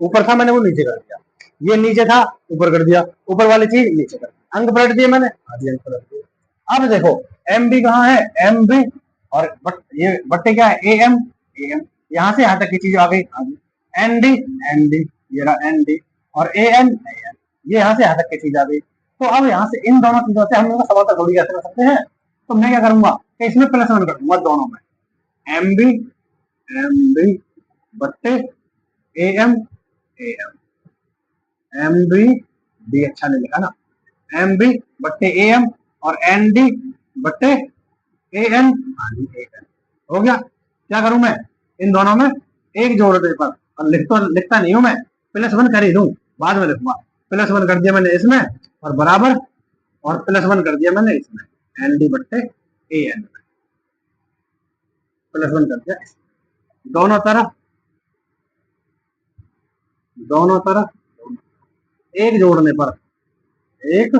ऊपर था मैंने वो नीचे कर दिया, ये नीचे था ऊपर कर दिया, ऊपर वाली चीज नीचे कर दिया, अंक पलट दिए मैंने, अंक पलट दिए। अब देखो एम बी कहाँ है, एम बी और ये बट्टे क्या है ए एम, ए एम, यहाँ से यहाँ तक की चीज आ गई, एन डी, एन डी, ये रहा एन डी और ए एन, ये यहाँ से यहाँ तक की चीज आ गई। तो अब यहाँ से इन दोनों चीजों से हम लोग समानता थोड़ी कैसे कर सकते हैं, तो मैं क्या करूंगा कि इसमें प्लस वन कर दूंगा दोनों में, एम बी बट्टे A M, A M, M B, D अच्छा नहीं लिखा ना, एम बी बट्टे ए एम और एन डी बट्टे ए एन, हो गया। क्या करूं मैं, इन दोनों में एक जोड़ दे पर, और लिखता नहीं हूं मैं, प्लस वन कर ही दूं, बाद में लिखूंगा। प्लस वन कर दिया मैंने इसमें और बराबर, और प्लस वन कर दिया मैंने इसमें, एन डी बट्टे ए एन, प्लस वन कर दिया दोनों तरफ, दोनों तरफ एक जोड़ने पर, एक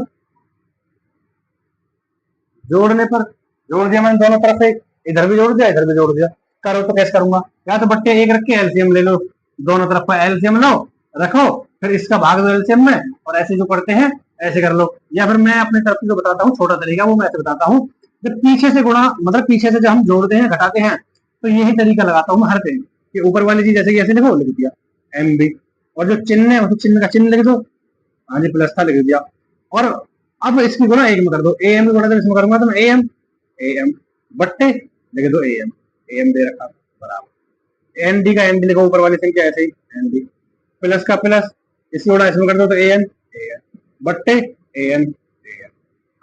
जोड़ने पर, जोड़ दिया मैंने दोनों तरफ से, इधर भी जोड़ दिया इधर भी जोड़ दिया। करो तो कैसे करूंगा, या तो बट्टे एक रख के एलसीएम ले लो, दोनों तरफ का एलसीएम लो रखो, फिर इसका भाग दो एलसीएम में, और ऐसे जो करते हैं ऐसे कर लो। या फिर मैं अपने तरफ से जो बताता हूँ छोटा तरीका, वो मैं ऐसे बताता हूँ, जब पीछे से गुणा, मतलब पीछे से जब हम जोड़ते हैं घटाते हैं तो यही तरीका लगाता हूँ मैं हर कहीं, कि ऊपर वाली चीज जैसे ऐसे लिखो, लिख दिया एम बी, और जो चिन्ह है उस चिन्ह का चिन्ह लिख दो, हाँ जी प्लस था लिख दिया। और अब इसकी गुणा एक में कर दो, ए एम की गुणा जब इसमें करूंगा तो मैं ए एम बट्टे लिख दो ए एम दे रखा बराबर, एन डी का एन डी लिखो ऊपर वाली संख्या ऐसे ही, एन डी प्लस का प्लस, इसकी गुणा इसमें कर दो तो ए एन बट्टे ए एन,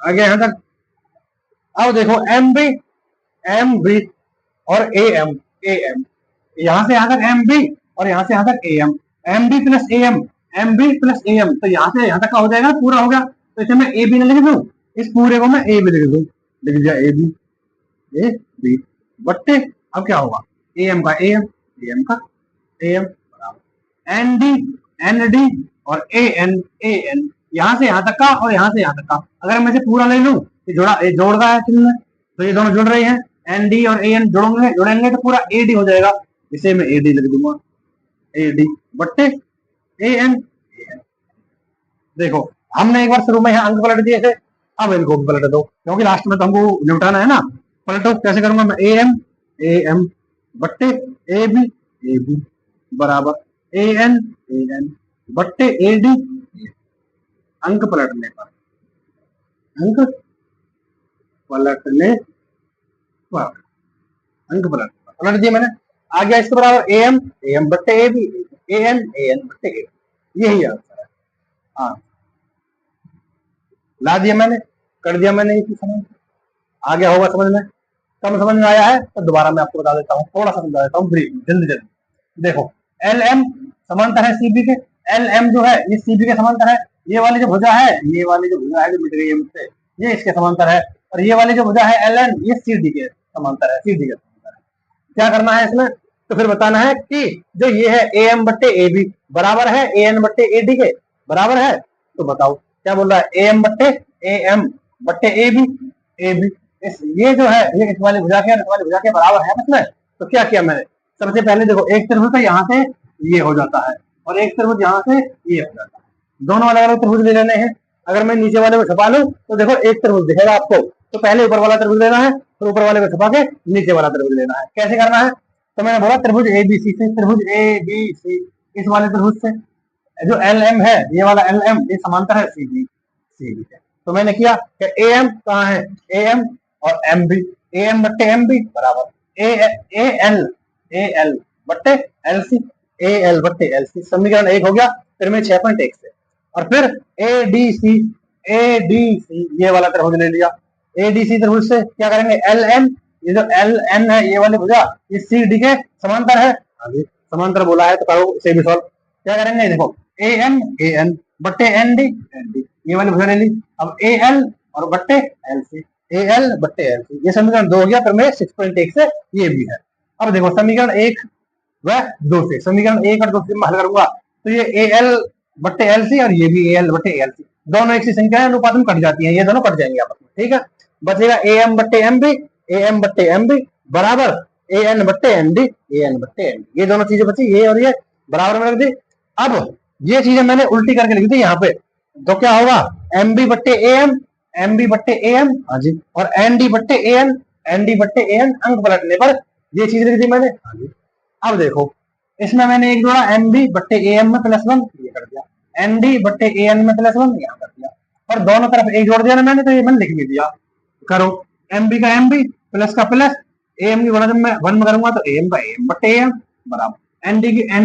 आ गया यहाँ तक। अब देखो एम बी और ए एम, यहाँ से यहाँ तक एम बी और यहाँ से यहाँ तक M B plus A M B plus A M, तो यहाँ से यहाँ तक का हो जाएगा, पूरा हो गया। तो इसे मैं ए बी न लिख दूं, इस पूरे को मैं ए बी लिख दूं, लिख दिया ए बी बट्टे, अब क्या होगा, ए एम का ए एम का ए एम बराबर एन डी और ए एन, यहाँ से यहाँ तक का और यहाँ से यहाँ तक का। अगर मैं इसे पूरा ले लूं, ये जोड़ रहा है चिन्ह, तो ये दोनों जुड़ रहे हैं, एन डी और ए एन जुड़ेंगे तो पूरा ए डी हो जाएगा, इसे मैं ए डी लिख दूंगा, ए डी बट्टे ए एन। देखो हमने एक बार शुरू में यहाँ अंक पलट दिए थे, अब इनको पलट दो, क्योंकि लास्ट में तो हमको निपटाना है ना। पलटो, कैसे करूंगा मैं, ए एम बट्टे ए बी बराबर ए एन बट्टे ए डी, अंक पलटने पर, अंक पलटने पर, अंक पलट दिया मैंने, आ गया इसके बराबर ए एम बट्टे ए बी, ए एन बट्टे ए, यही आंसर है। हाँ ला दिया मैंने, कर दिया मैंने, इसी समझ आ गया होगा समझ में। कम समझ में आया है तो दोबारा मैं आपको बता देता हूँ, थोड़ा सा समझा देता हूँ ब्रीफ, जल्दी। देखो एल एम समांतर है सीबी के, एल एम जो है ये सीबी के समांतर है, ये वाली जो भुजा है, ये वाली जो भुजा है जो मिट गई है मुझसे, ये इसके समांतर है, और ये वाली जो भुजा है एल एन, ये सीडी के समांतर है, सीडी के समांतर है। क्या करना है इसमें, तो फिर बताना है कि जो ये है ए एम बट्टे ए बी बराबर है ए एन बट्टे ए डी के बराबर है, तो बताओ क्या बोल रहा है, ए एम बट्टे ए बी, ये जो है ये इस वाली भुजा के बराबर है इसमें। तो क्या किया मैंने, सबसे पहले देखो एक तरफ से यहाँ से ये हो जाता है, और एक त्रिभुज यहाँ से ये हो जाता है। दोनों अलग अलग त्रिभुज ले लेने हैं। अगर मैं नीचे वाले को छपा लूं तो देखो एक त्रिभुज दिखेगा आपको, तो पहले ऊपर वाला त्रिभुज लेना है, फिर ऊपर वाले को छपा के नीचे वाला त्रिभुज लेना है। कैसे करना है? तो मैंने बोला त्रिभुज एबीसी से, त्रिभुज एबीसी इस वाले त्रिभुज से जो एल एम है, ये वाला एल एम ये समांतर है सी बी, सी बी है। तो मैंने किया कि ए एम कहाँ है, ए एम और एम बी, ए एम बट्टे एम बी बराबर ए एल बट्टे एल सी, ए एल बट्टे एल सी। समीकरण 1 हो गया। फिर मैं 6.1 से, और फिर ए डी सी ये वाला त्रिभुज ले लिया। ए डी सी त्रिभुज से क्या करेंगे, एल एन, ये जो एल एन है ये वाली भुजा ये सी डी के समांतर है। समांतर बोला है तो करो इसे भी सॉल्व। क्या करेंगे, देखो ए एन बट्टे एन डी ये वाली भुजा ले ली। अब ए एल और बट्टे एल सी, ए एल बट्टे एल सी, ये समीकरण 2 हो गया। फिर मैं 6.1 से ये भी है। अब देखो समीकरण 1 व 2 से, समीकरण 1 और 2 से मैं हल करूंगा तो ये ए एल बट्टे एल सी और ये भी ए एल बट्टे एल सी, दोनों एक सी संख्या है, अनुपात में कट जाती है, ये दोनों कट जाएंगे आपस में। ठीक है, बचेगा ए एम बट्टे एम बी, ए एम बट्टे एम बी बराबर ए एन बट्टे एन डी, ए एन बट्टे एन डी। ये दोनों चीजें बची, ये और ये बराबर में रख दी। अब ये चीजें मैंने उल्टी करके लिख दी यहाँ पे, तो क्या होगा, एम बी बट्टे एम बी बट्टे ए एम, हाँ जी, और एन डी बट्टे एन डी बट्टे ए एन, अंक पलटने पर ये चीज लिख दी मैंने, हाँ जी। अब देखो इसमें मैंने एक जोड़ा एम बी बट्टे ए एम में +1 ये कर दिया, एन डी बट्टे ए एन में +1 यहाँ कर दिया, और दोनों तरफ एक जोड़ दिया ना मैंने, तो ये मैंने लिख भी दिया। करो एम बी का एम बी, प्लस का प्लस, ए एम की गुणा जब मैं 1 में करूंगा तो ए एम का ए एम बट्टे ए एम बराबर एन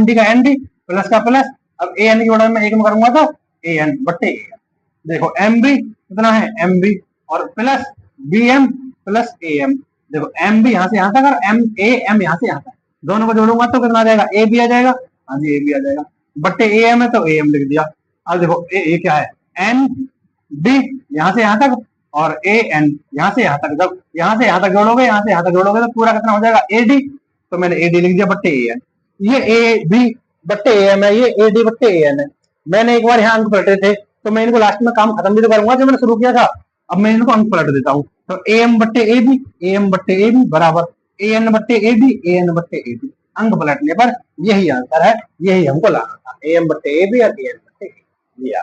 डी का एन डी, प्लस का प्लस, अब ए एन की गुणा में 1 में करूंगा तो ए एन बट्टे ए एम। देखो एम बी कितना है, एम बी और plus B M plus A M. देखो एम बी यहाँ से यहाँ तक और एम ए एम यहाँ से यहाँ तक, दोनों को जोड़ूंगा तो कितना आ जाएगा, ए बी आ जाएगा, हाँ जी ए बी आ जाएगा, बट्टे ए एम है तो ए एम लिख दिया। अब देखो ए क्या है, एन डी यहाँ से यहाँ तक और ए एन यहाँ से यहाँ तक, जब यहाँ से यहाँ तक जोड़ोगे, यहाँ से यहाँ तक जोड़ोगे तो पूरा कितना हो जाएगा, ए डी, तो मैंने ए डी लिख दिया बट्टे ए एन। ये ए बी बट्टे ए एम है, ये ए डी बट्टे ए एन है। मैंने एक बार यहाँ अंक पलटे थे तो मैं इनको लास्ट में काम खत्म भी तो करूंगा जो मैंने शुरू किया था। अब मैं इनको अंक पलट देता हूँ, तो ए एम बट्टे ए बी, ए एम बट्टे ए बी बराबर ए एन बट्टे ए बी, ए एन बट्टे ए बी। अंक पलटने पर यही आंसर है, यही हमको लाना था, ए एम बट्टे ए बी और ए एन बट्टे ए बी।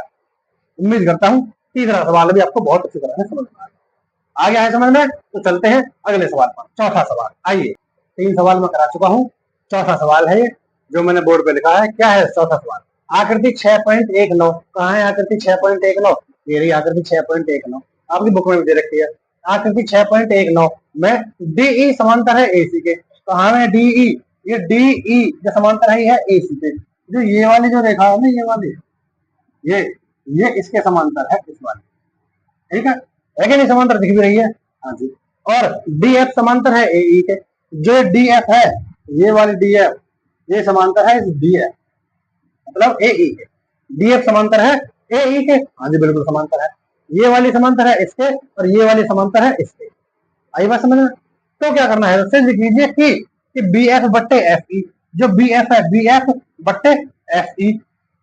उम्मीद करता हूँ तीसरा सवाल भी आपको बहुत अच्छी तरह से समझ में आ गया है। समझ में तो चलते हैं अगले सवाल पर। चौथा सवाल, आइए 3 सवाल मैं करा चुका हूँ, चौथा सवाल है ये जो मैंने बोर्ड पे लिखा है। क्या है चौथा सवाल, आकृति 6.19 कहाँ है, आकृति 6.19 ये रही आकृति 6.19 आपकी बुक में भी दे रखी है। आकृति 6.19 में डीई समांतर है एसी के, कहाँ है डीई, ये डीई जो समांतर है एसी के, जो ये वाली जो रेखा है ना, ये वाली ये इसके समांतर है इस वाली, ठीक है कि नहीं, समांतर दिख भी रही है, हाँ जी। और डीएफ समांतर है एई के, जो डीएफ है ये वाली डीएफ ये समांतर है डीएफ मतलब एई के, डीएफ समांतर है एई के, हाँ जी बिल्कुल समांतर है। ये वाली समांतर है इसके और ये वाली समांतर है इसके, आई बात समझ में। तो क्या करना है, सिर्फ लीजिए कि बी एफ बट्टे एफ ई, जो बी एफ है बी एफ बट्टे एफ ई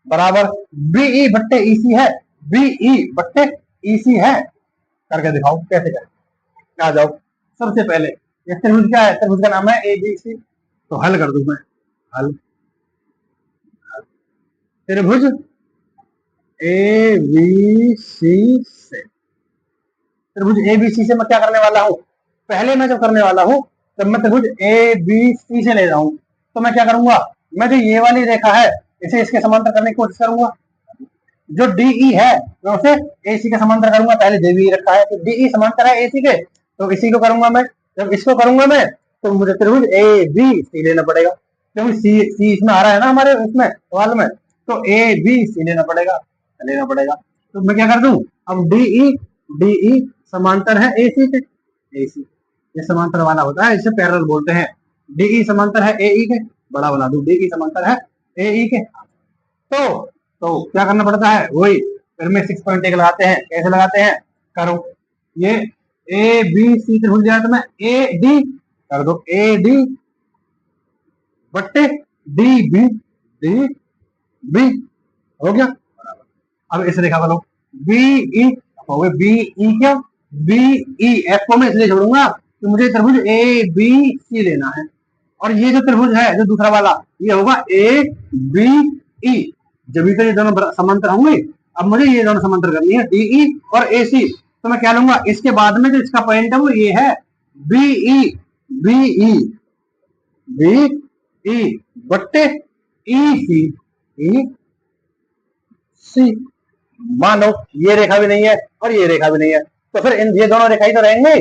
बराबर बीई बट्टे ईसी है, बीई बट्टे ईसी है। करके दिखाओ कैसे करें, आ जाओ। सबसे पहले ये त्रिभुज क्या है, त्रिभुज का नाम है ए बी सी, तो हल कर दूं मैं, हल त्रिभुज ए बी सी से, त्रिभुज ए बी सी से मैं क्या करने वाला हूँ, पहले मैं जब करने वाला हूँ जब मैं त्रिभुज ए बी सी से ले रहा हूँ तो मैं क्या करूंगा, मैं जो ये वाली रेखा है इसे इसके समांतर करने की कोशिश करूंगा। जो डीई है मैं उसे एसी के समांतर करूंगा, पहले जेबी रखा है तो डीई समांतर है एसी के, तो इसी को करूंगा मैं। जब इसको करूंगा मैं तो मुझे त्रिभुज ए बी सी लेना पड़ेगा, क्योंकि सी इसमें आ रहा है ना हमारे इसमें सवाल में, तो ए बी सी लेना पड़ेगा। तो मैं क्या कर दूं, अब डीई समांतर है एसी के, एसी ये समांतर वाला होता है, इसे पैरेलल बोलते हैं। डीई समांतर है एई के, बड़ा बना दूं, डीई समांतर है एई के। तो क्या करना पड़ता है, वही फिर में 6.1 लगाते हैं। कैसे लगाते हैं, करो ये ए बी सी त्रिभुज दिया तो मैं ए डी कर दो, ए डी बट्टे डी बी हो गया। अब इस रेखा को लो बीई हो गए, बीई क्या, बीई एफ को मैं इसलिए जोड़ूंगा कि मुझे त्रिभुज ए बी सी लेना है, और ये जो त्रिभुज है जो दूसरा वाला, ये होगा ए बी ई। जब तो ये दोनों समांतर होंगे। अब मुझे ये दोनों समांतर करनी है, डीई और ए सी। तो मैं क्या लूंगा, इसके बाद में जो इसका पॉइंट है वो ये है बीई। बीई बीई बट्टे ई सी। ई सी। मान लो ये रेखा भी नहीं है और ये रेखा भी नहीं है, तो फिर इन ये दोनों रेखा ही तो रहेंगे।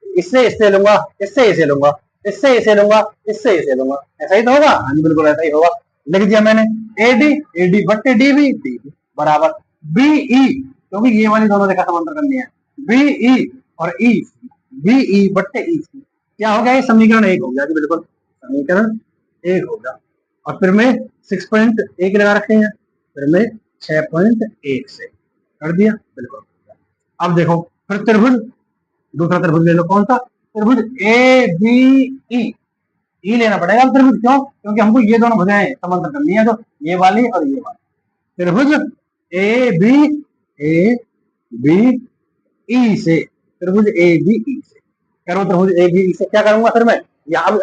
इससे इससे लूंगा, इससे इसे लूंगा, इससे इसे लूंगा, इससे इसे लूंगा, ऐसा ही तो होगा। हाँ बिल्कुल ऐसा ही होगा। लिख दिया मैंने, एडी एडी बट्टे डीबी डीबी बराबर बीई, क्योंकि ये वाली दोनों रेखा समांतर करनी है। बीई और ई बीई बट्टे ई सी क्या हो गया, ये समीकरण 1 हो गया जी, बिल्कुल समीकरण 1 हो गया। और फिर मैं 6.1 लगा रखे हैं, फिर मैं 6.1 से कर दिया, बिल्कुल। अब देखो फिर त्रिभुज, दूसरा त्रिभुज ले लो। कौन सा त्रिभुज, ए बी ई। ई लेना पड़ेगा त्रिभुज, क्यों, क्योंकि हमको ये दोनों भुजाएं समांतर करनी है, तो ये वाली और ये वाली। त्रिभुज ए बी ई से, त्रिभुज ए बी ई से करो। त्रिभुज ए बी ई से क्या करूंगा फिर मैं, अब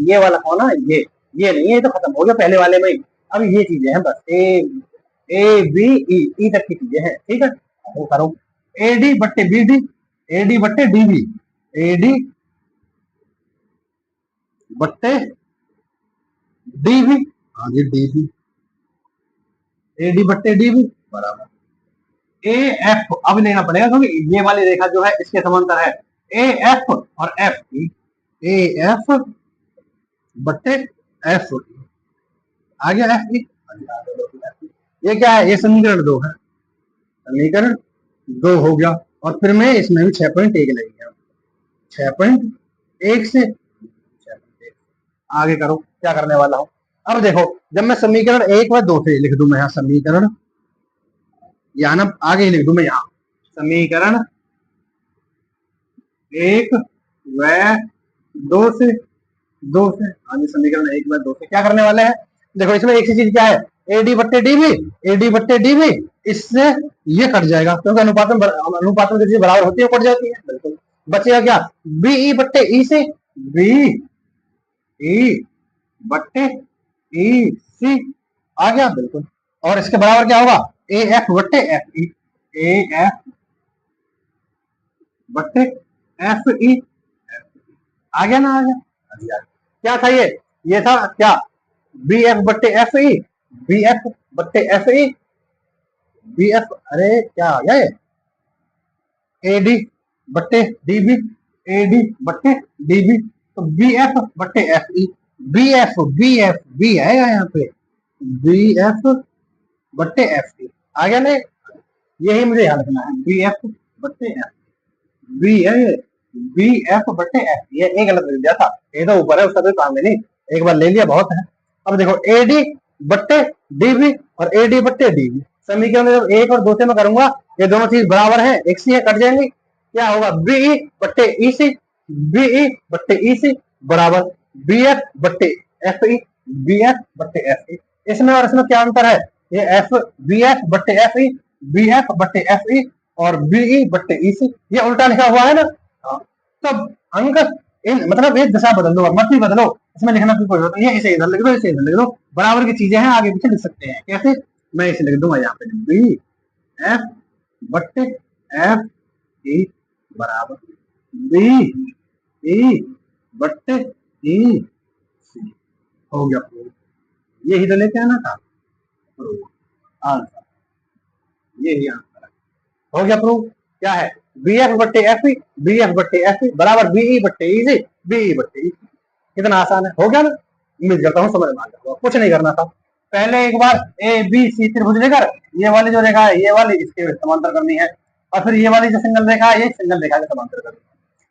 ये वाला कौन है, ये नहीं है, ये तो खत्म हो गया पहले वाले में। अब ये चीजें हैं बस, ए बी ई तक की चीजें हैं, ठीक है। वो करो ए डी बट्टे बी डी, ए डी बट्टे डी बी, ए डी बट्टे डी बी। हाँ जी डी बी, ए डी बट्टे डी बी बराबर ए एफ। अब लेना पड़ेगा क्योंकि ये वाली रेखा जो है इसके समांतर है। ए एफ और एफ ई, ए एफ बट्टे एफ ई। आ गया एफ ई। ये क्या है, ये समीकरण 2 है, समीकरण 2 हो गया। और फिर मैं इसमें भी 6.1 लगेगा, 6.1 से आगे करो क्या करने वाला हूं। अब देखो जब मैं समीकरण 1 व 2 से लिख दूं, मैं यहाँ समीकरण, यहाँ ना आगे लिख दूं मैं, यहाँ समीकरण 1 व 2 से, आगे समीकरण 1 व 2 से क्या करने वाले हैं। देखो इसमें एक ही चीज क्या है, एडी बट्टे डीबी, एडी बट्टे डीबी, इससे ये कट जाएगा क्योंकि अनुपात में जो चीज बराबर होती है वो कट जाती है, बिल्कुल। बचेगा क्या, बीई बट्टे ई से, बी ई बट्टे ई सी। आ गया, बिल्कुल। और इसके बराबर क्या होगा, ए एफ बट्टे एफ ई, ए एफ बट्टे एफ ई। आ गया ना, आ गया। क्या था ये था क्या, बी एफ बट्टे एफ ई, बी एफ बट्टे एफ ई, बी एफ, अरे क्या आ गया ये, ए डी बट्टे डी बी, ए डी बट्टे डी बी, तो बी एफ बट्टे F E, B F B आएगा यहाँ पे, बी एफ बट्टे एफ ई। आ गया नहीं, यही मुझे याद रखना है, बी एफ बट्टे एफ, बी है बी एफ बट्टे एफ। ये एक गलत लिख दिया था, ये तो ऊपर है, उसका कोई काम नहीं, एक बार ले लिया बहुत है। अब देखो ए डी बट्टे डी बी और ए डी बट्टे डी बी, समीकरण में जब 1 और 2 से मैं करूंगा, ये दोनों चीज बराबर है, एक सी है, कट जाएंगे। क्या होगा, बीई बट्टे ई सी, बीई बट्टे ई सी बराबर बी एफ बट्टे एफ ई, बी एफ बट्टे एफ ई। इसमें और इसमें क्या अंतर है, ये एफ बी एफ बट्टे एफ ई, बी एफ बट्टे एफ ई और बीई बट्टे ई सी, ये उल्टा लिखा हुआ है ना। तो अंक इन मतलब एक दिशा बदल दो, मत ही बदलो, इसमें लिखना कोई जरूरत नहीं है, इसे इधर लिख दो, इसे इधर लिख दो, बराबर की चीजें हैं, आगे पीछे लिख सकते हैं। कैसे, मैं इसे लिख दूंगा यहाँ पे, बी एफ बट्टे एफ ई बराबर बी ई बट्टे ई सी। हो गया प्रूफ, यही तो लेके आना था आंसर, यही आंसर है, हो गया प्रूफ। क्या है, बी एफ बट्टे एफ ई, बी एफ बट्टे एफ ई बराबर बीई बट्टे ई सी, बीई बट्टे ई सी। कितना आसान है, हो गया ना। उम्मीद करता हूँ समझ में आ गया, कुछ नहीं करना था। पहले एक बार ए बी सी त्रिभुज लेकर ये वाली जो रेखा है, ये वाली इसके समांतर करनी है, और फिर ये वाली जो सिंगल रेखा है, ये सिंगल रेखा के समांतर करनी है।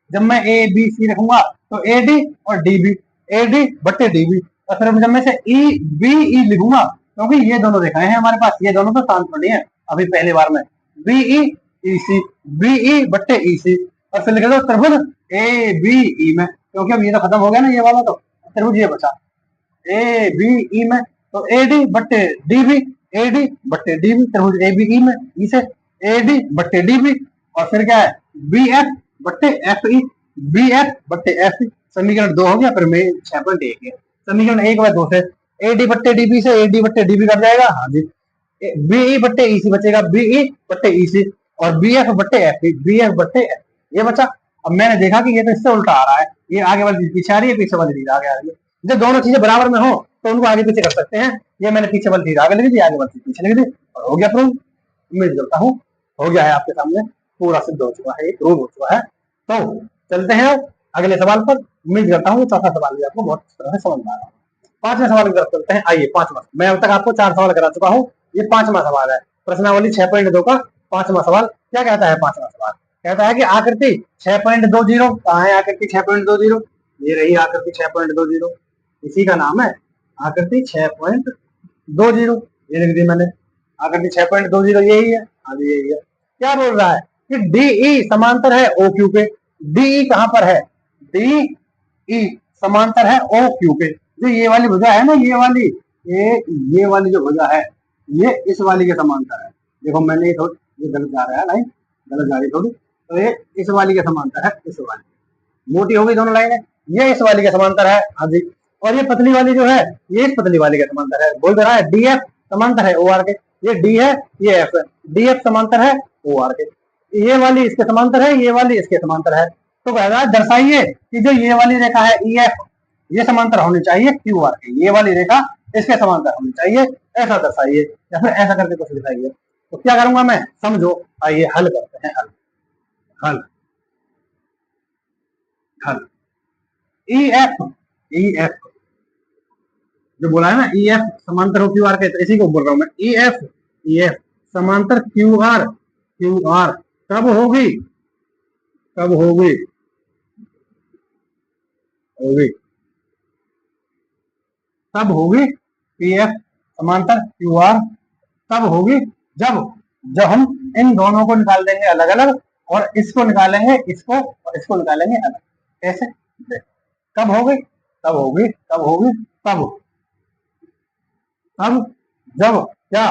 जब मैं ए बी सी रखूंगा तो ए डी और डी बी, ए डी बट्टे डी बी, और फिर जब मैं से ई बी ई लिखूंगा, क्योंकि ये दोनों रेखाएं हैं हमारे पास, ये दोनों तो शांत पड़ी है अभी पहली बार में, बीई ई सी, बीई बट्टे ई सी, और फिर लिख दो त्रिभुज ए बी ई में, क्योंकि अब ये तो खत्म हो गया ना ये वाला, तो त्रिभुज ये बचा ए बी ई में, तो ए डी बट्टे डी बी, ए डी बट्टे डी बी, त्रिभुज ए बी ई में, ई से ए डी बट्टे डी बी, और फिर क्या है, बी एफ बट्टे एफ ई, बी एफ बट्टे एफ, समीकरण 2 हो गया। फिर में 6.1 है, समीकरण 1/2 से ए डी बट्टे डी बी से ए डी बट्टे डी बी कट जाएगा, हाँ जी। बीई बट्टे ई सी बचेगा, बीई बट्टे ई सी, और बी एफ बट्टे एफ, बी एफ बट्टे एफ, ये बचा। अब मैंने देखा कि ये तो इससे उल्टा आ रहा है, ये आगे वाली चीज पीछे आ रही है, पीछे वाली चीज आगे आ रही है। जब दोनों चीजें बराबर में हो तो उनको आगे पीछे कर सकते हैं। ये मैंने पीछे वाली चीज आगे लिख दी, आगे वाली चीज पीछे लिख दी, और हो गया प्रूव। उम्मीद करता हूँ हो गया है आपके सामने, पूरा सिद्ध हो चुका है, ये प्रूव हो चुका है। तो चलते हैं अब अगले सवाल पर। उम्मीद करता हूँ चौथा सवाल भी आपको बहुत तरह से समझ में आ रहा है। पांचवें सवाल की तरफ चलते हैं। आइए, पांचवा, मैं अब तक आपको 4 सवाल करा चुका हूँ, ये पांचवा सवाल है। प्रश्नावली 6.2 का पांचवा सवाल क्या कहता है? पांचवा सवाल कहता है कि आकृति 6.20 कहाँ है? आकृति 6.20, ये रही आकृति 6.20, इसी का नाम है आकृति 6.20, ये लिख दी मैंने, आकृति 6.20 यही है, हाँ जी यही है। क्या बोल रहा है कि डीई समांतर है ओ क्यू के। डीई कहां पर है? डीई समांतर है ओ क्यू के। जो ये वाली भुजा है ना, ये वाली, ये वाली जो भुजा है, ये इस वाली के समांतर है। देखो मैंने ये गलत जा रहा है लाइन, गलत जा रही थोड़ी, तो ये इस वाली के समांतर है, इस वाली मोटी हो गई दोनों लाइनें, ये इस वाली के समांतर है, हाँ जी। और ये पतली वाली जो है, ये इस पतली वाली के समांतर है। बोल रहा है डी एफ समांतर है ओ आर के, ये डी है ये एफ है, डी एफ समांतर है ओ आर के, ये वाली इसके समांतर है, ये वाली इसके समांतर है। तो कह रहा है दर्शाइए कि जो ये वाली रेखा है ई एफ, ये समांतर होनी चाहिए क्यू आर के, ये वाली रेखा इसके समांतर होनी चाहिए, ऐसा दर्शाइए, या फिर ऐसा करके कुछ दिखाइए। तो क्या करूंगा मैं, समझो, आइए हल करते हैं। हल हल हल ई एफ, ई एफ जो बोला है ना, ई एफ समांतर हो क्यू आर के, तो इसी को बोल रहा हूं मैं। ई एफ समांतर क्यू आर, क्यू आर कब होगी? कब होगी? होगी तब होगी पी एफ समांतर क्यू आर, तब होगी जब जब हम इन दोनों को निकाल देंगे अलग अलग, और इसको निकालेंगे, इसको और इसको निकालेंगे अलग। कैसे? कब होगी? तब होगी, कब होगी? तब तब जब क्या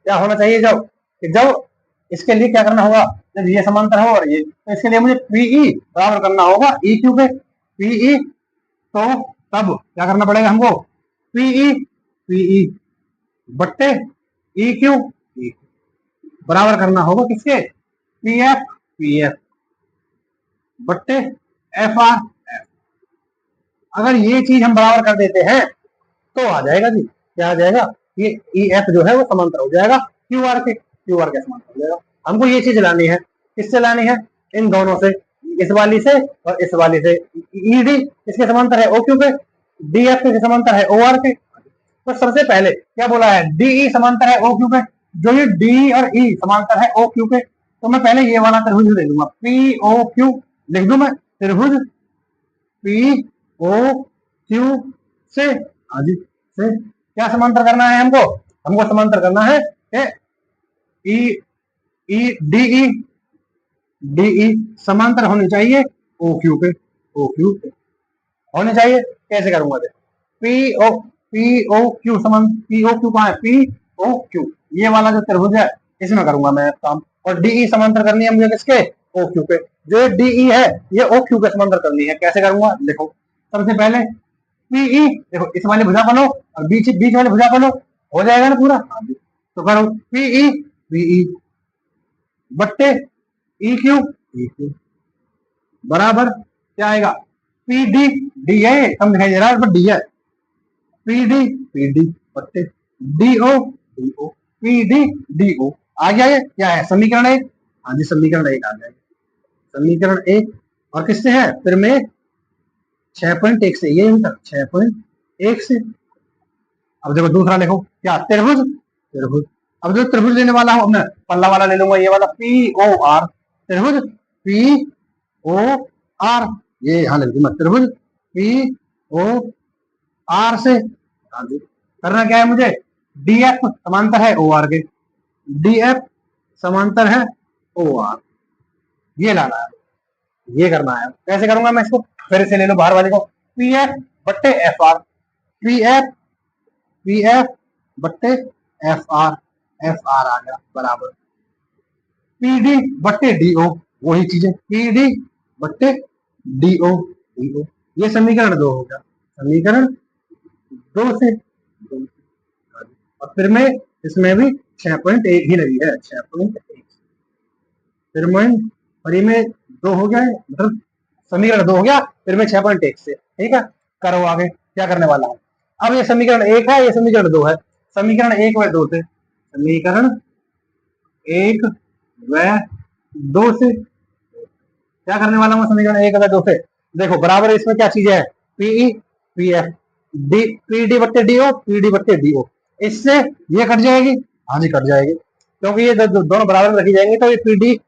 क्या होना चाहिए? जब कि जब इसके लिए क्या करना होगा, जब ये समांतर हो और ये, तो इसके लिए मुझे पीई बराबर करना होगा ई क्यू के। पीई, तो तब क्या करना पड़ेगा हमको? पीई, पीई बट्टे ई क्यू, बराबर करना होगा किसके? पी एफ, पी एफ बट्टे एफ आर, अगर ये चीज हम बराबर कर देते हैं तो आ जाएगा जी, क्या आ जाएगा? ये ई एफ जो है वो समांतर हो जाएगा क्यू आर के, क्यू आर के समांतर हो जाएगा। हमको ये चीज लानी है, किससे लानी है? इन दोनों से, इस वाली से और इस वाली से। ई डी इसके समांतर है ओ क्यू के, डी एफ के समांतर है ओ आर के। तो सबसे पहले क्या बोला है? डीई समांतर है ओ क्यू के। जो ये डी और ई समांतर है ओ क्यू के, तो मैं पहले ये वाला त्रिभुज ले लूंगा, पी ओ क्यू लिख दू मैं, त्रिभुज पी ओ क्यू से, हाँ जी, से क्या समांतर करना है हमको? हमको समांतर करना है ई ई डीई, डीई समांतर होनी चाहिए ओ क्यू के, ओ क्यू के होने चाहिए। कैसे करूंगा? पी ओ क्यू समान, पी ओ क्यू कहाँ है? पी ओ क्यू, ये वाला जो त्रिभुज है इसमें करूंगा मैं काम। और डीई समांतर करनी है मुझे किसके? ओ क्यू के। जो डीई है ये ओ क्यू के समांतर करनी है। कैसे करूंगा? देखो, सबसे पहले पीई, देखो इस वाली भुजा बनो और बीच बीच वाली भुजा बनो, हो जाएगा ना पूरा? हाँ जी। तो करो पीई, पीई बट्टे ई क्यू, ई क्यू बराबर क्या आएगा? पी डी, डी है, कम दिखाई दे रहा है पर डी है, पी डी, पी डी बट्टे D O, D O, P D, D O. आ गया ये क्या है? समीकरण 1, हाँ जी समीकरण 1 आ गया, समीकरण 1। और किससे है? फिर में 6.1 से, ये अंतर 6.1 से। अब देखो दूसरा लिखो, क्या? त्रिभुज, त्रिभुज। अब जो त्रिभुज लेने वाला हूं, मैं पल्ला वाला ले लूंगा, ये वाला पी ओ आर, त्रिभुज पी ओ आर, ये यहां लिख दूंगा, त्रिभुज पी ओ आर से। हाँ जी, करना क्या है मुझे? डी एफ समांतर है ओ आर के, डी एफ समांतर है ओ आर, ये लाना है, ये करना है। कैसे करूंगा मैं इसको? फिर से ले लो बाहर वाले को, पी एफ बट्टे F R, P F, P F बट्टे एफ आर, एफ आर आ गया बराबर पी डी बट्टे डी ओ, वही चीजें, पी डी बट्टे डी ओ डी ओ। ये समीकरण 2 हो गया, समीकरण 2 से और फिर में इसमें भी 6.1 ही लगी है, 6.1 फिर में और ये में 2 हो गया है, मतलब समीकरण 2 हो गया, फिर में 6.1 से। ठीक है, करो आगे क्या करने वाला है। अब ये समीकरण 1 है, ये समीकरण 2 है। समीकरण 1 व 2 से, समीकरण 1 व 2 से क्या करने वाला हूँ, समीकरण 1 व 2 से देखो बराबर इसमें क्या चीज है, P E P F D, P D बट्टे डी ओ, पी डी बट्टे डी ओ। इससे ये कट जाएगी, हाँ जी कट जाएगी, क्योंकि ये दोनों बराबर में रखी जाएंगी, तो ये पी डी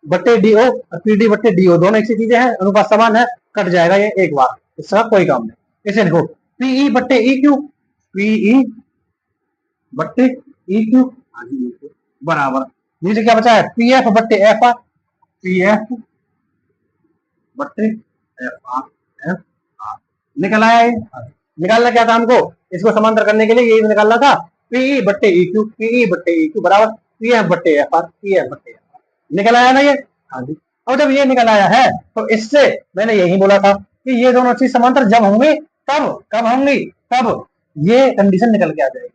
बट्टे डी ओ और पी डी बट्टे डी ओ दोनों एक सी चीजें हैं, अनुपात समान है, कट जाएगा ये एक बार, इसका कोई काम नहीं। इसे देखो पीई बट्टे ई क्यू, पीई बट्टे ई क्यू बराबर नीचे क्या बचा है, पी एफ बट्टे एफ आर, पी एफ बट्टे एफ आर, एफ आर निकल आया ये। निकालना क्या था हमको, इसको समांतर करने के लिए यही निकालना था, पीई बट्टे ई क्यू, पीई बट्टे ई क्यू बराबर पी एफ बट्टे एफ आर, पी एफ बट्टे एफ आर निकल आया ना ये। हाँ जी, और जब ये निकल आया है तो इससे मैंने यही बोला था कि ये दोनों चीज समांतर जब होंगी, तब कब होंगी, तब ये कंडीशन निकल के आ जाएगी,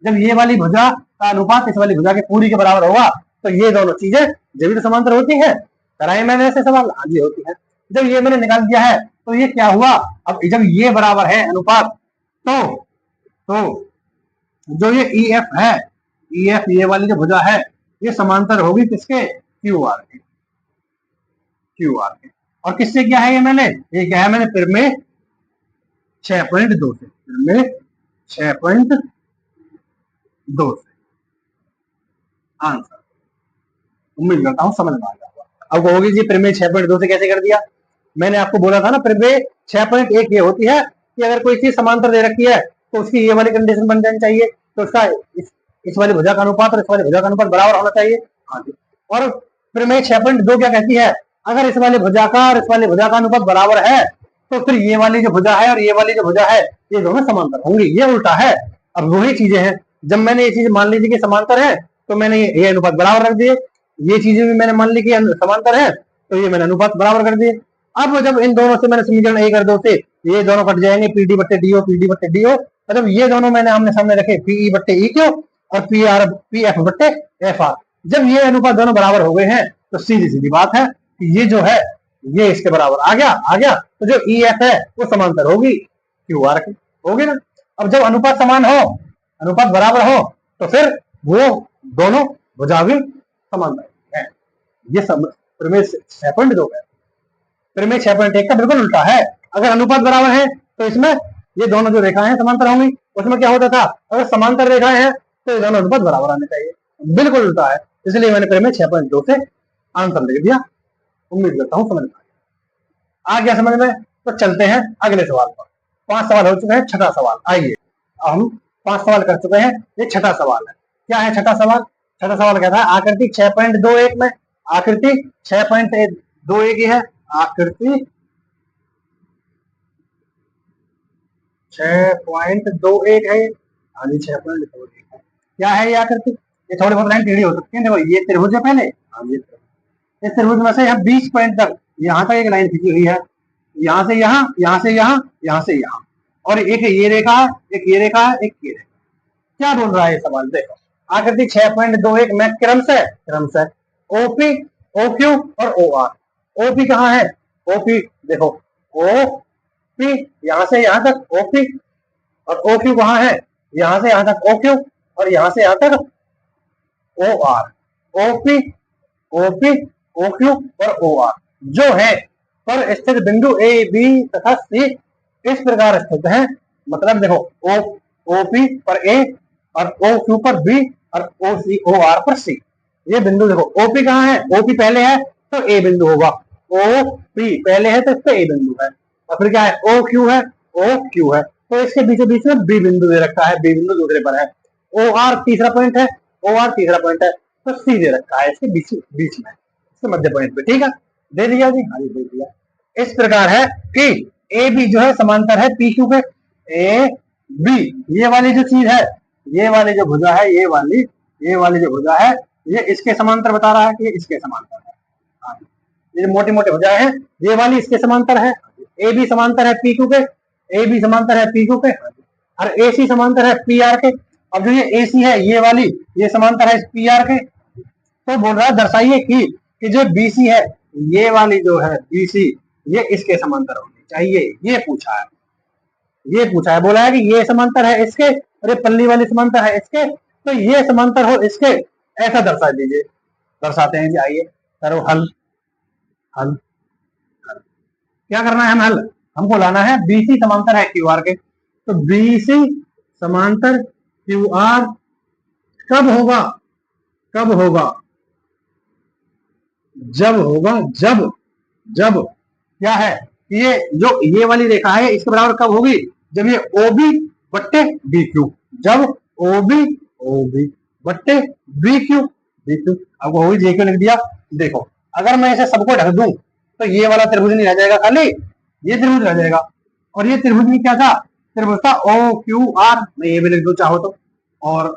जब ये वाली भुजा का अनुपात इस वाली भुजा के पूरी के बराबर होगा, तो ये दोनों चीजें जब तो समांतर होती है। कराए मैंने ऐसे सवाल, हाँ जी होती है। जब ये मैंने निकाल दिया है तो ये क्या हुआ, अब जब ये बराबर है अनुपात, तो जो ये ई एफ है, ई एफ ये वाली जो भुजा है, ये समांतर होगी किसके, क्यू आर के, क्यू आर के। और किससे क्या है ये मैंने, ये क्या है मैंने फिर में 6.2 से, फिर में 6.2 से आंसर। उम्मीद करता हूं समझ में आ गया। अब कहोगे जी प्रीमे 6.2 से कैसे कर दिया, मैंने आपको बोला था ना प्रीमे 6.1 ये होती है कि अगर कोई चीज समांतर दे रखी है तो उसकी ये वाली कंडीशन बन जानी चाहिए, तो उसका इस वाली भुजा का अनुपात और इस वाली भुजा का अनुपात बराबर होना चाहिए। हाँ जी, और प्रीमे 6.2 क्या कहती है, अगर इस वाली भुजा का और इस वाली भुजा का अनुपात बराबर है तो फिर ये वाली जो भुजा है और ये वाली जो भुजा है ये दोनों समांतर होंगी। ये उल्टा है। अब वही चीजें हैं, जब मैंने ये चीज मान लीजिए कि समांतर है तो मैंने ये अनुपात बराबर रख दिए, ये चीजें भी मैंने मान ली कि समांतर है तो ये मैंने अनुपात बराबर कर दिए। अब जब इन दोनों से मैंने समीकरण 1 और 2 से ये दोनों कट जाएंगे, पी डी बट्टे डी ओ, पी डी बट्टे डी ओ, मतलब ये दोनों मैंने आमने सामने रखे, पीई बट्टे ई क्यू और पी आर पी एफ बट्टे एफ आर। जब ये अनुपात दोनों बराबर हो गए हैं तो सीधी सीधी बात है कि ये जो है ये इसके बराबर आ गया, आ गया, तो जो ई एफ है वो समांतर होगी क्यू आर की, होगी ना। अब जब अनुपात समान हो, अनुपात बराबर हो, तो फिर वो दोनों भुजा भी समांतर है। ये प्रमेय 6.2 है। प्रमेय 6.1 का बिल्कुल उल्टा है। अगर अनुपात बराबर है तो इसमें ये दोनों जो रेखाएं हैं समांतर होंगी। उसमें क्या होता था, अगर समांतर रेखाएं हैं तो ये दोनों अनुपात बराबर आने चाहिए, बिल्कुल उल्टा है। इसलिए मैंने प्रमेय 6.2 से आंसर लिख दिया। उम्मीद करता हूँ समझ में आ गया। समझ में, तो चलते हैं अगले सवाल पर। 5 सवाल हो चुके हैं, छठा सवाल। आइए, हम 5 सवाल कर चुके हैं, ये छठा सवाल है। क्या है छठा सवाल, छठा सवाल कहता है आकृति 6.21 में, आकृति 6.21 है, आकृति 6.21 है। हाँ जी 6.21 है। क्या है ये आकृति, ये थोड़ी बहुत लाइन टेढ़ी हो सकती है। देखो ये त्रिभुज है पहले, हाँ ये इस त्रिभुज में से हम 20 पॉइंट तक यहाँ तक एक लाइन खींची हुई है, यहाँ से यहाँ, यहाँ से यहाँ, यहाँ से यहाँ, और एक ये रेखा, एक ये रेखा, एक ये रेखा। क्या बोल रहा है ये सवाल, देखो आकृति 6.21 में क्रम से ओपी, ओक्यू और ओ आर। ओपी कहाँ है, ओपी देखो ओपी यहाँ से यहाँ तक ओपी, और ओक्यू कहाँ है, यहाँ से यहाँ तक ओक्यू, और यहाँ से यहाँ तक O R. O P, O P, O Q और ओ आर जो है पर स्थित बिंदु ए बी तथा सी इस प्रकार स्थित है। मतलब देखो ओ ओपी पर ए और ओ क्यू पर बी और ओ सी ओ आर पर सी। ये बिंदु देखो ओपी कहाँ है, ओपी पहले है तो ए बिंदु होगा, ओ पी पहले है तो इस पे ए बिंदु है, और फिर क्या है ओ क्यू है, ओ क्यू है, तो इसके बीचों बीच में बी बिंदु दे रखा है, बी बिंदु दूसरे पर है, ओ आर तीसरा पॉइंट है, ओ आर तीसरा पॉइंट है, तो सी दे रखा है इसके बीच में, इसके मध्य पॉइंट पे। ठीक है, दे दिया जी, हाँ जी दे दिया। इस प्रकार है कि ए बी जो है समांतर है पी क्यू के, ए बी ये वाली जो चीज है, ये वाली जो भुजा है, ये वाली जो भुजा है ये इसके समांतर बता रहा है कि इसके समांतर है। हाँ। ये मोटी मोटे हो जाए हैं, ये वाली इसके समांतर है, ए बी समांतर है पी क्यू के, ए बी समांतर है पी क्यू के, और ए सी समांतर है पी आर के। अब जो ये ए सी है ये वाली, ये समांतर है पी आर के। तो बोल रहा है दर्शाइए कि जो बी सी है, ये वाली जो है बी सी, ये इसके समांतर होनी चाहिए, ये पूछा है, ये पूछा है। बोला है कि ये समांतर है इसके और ये पल्ली वाली समांतर है इसके, तो ये समांतर हो इसके, ऐसा दर्शा दीजिए। दर्शाते हैं जी, आइए करो हल। हल, हल। क्या करना है हमें हल? हमको लाना है बीसी समांतर है क्यू आर के। तो बीसी समांतर क्यू आर कब होगा? कब होगा? जब होगा, जब जब क्या है, ये जो ये वाली रेखा है इसके बराबर कब होगी? जब ये ओबी बट्टे बी क्यू, जब ओबी ओबी बट्टे बी क्यू, बी क्यू अब होगी जे क्यू लिख दिया। देखो अगर मैं इसे सबको ढक दूं तो ये वाला त्रिभुज नहीं रह जाएगा, खाली ये त्रिभुज रह जाएगा। और ये त्रिभुज में क्या था? त्रिभुज था ओ क्यू आर, मैं ये भी लिख दूं चाहो तो, और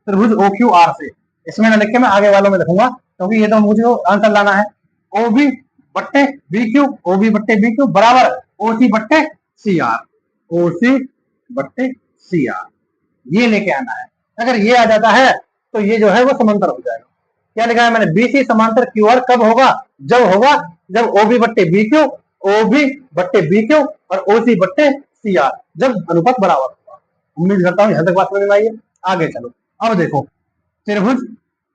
त्रिभुज ओ क्यू आर से, इसमें ना लिख के मैं आगे वालों में लिखूंगा, क्योंकि ये तो मुझे आंसर लाना है। ओ बी बट्टे बी क्यू, ओ बी बट्टे बी क्यू बराबर ओ सी बट्टे सी आर, ओ सी बट्टे सी आर, ये लेके आना है। अगर ये आ जाता है तो ये जो है वो समांतर हो जाएगा। क्या लिखा है मैंने? बीसी समांतर क्यू आर कब होगा? जब होगा जब ओ बी बट्टे बी क्यू, ओ बी बट्टे बी क्यू और ओ सी बट्टे सी आर, जब अनुपात बराबर होगा। उम्मीद करता हूँ यहाँ तक बात समझ में आई है। आगे चलो, अब देखो त्रिभुज,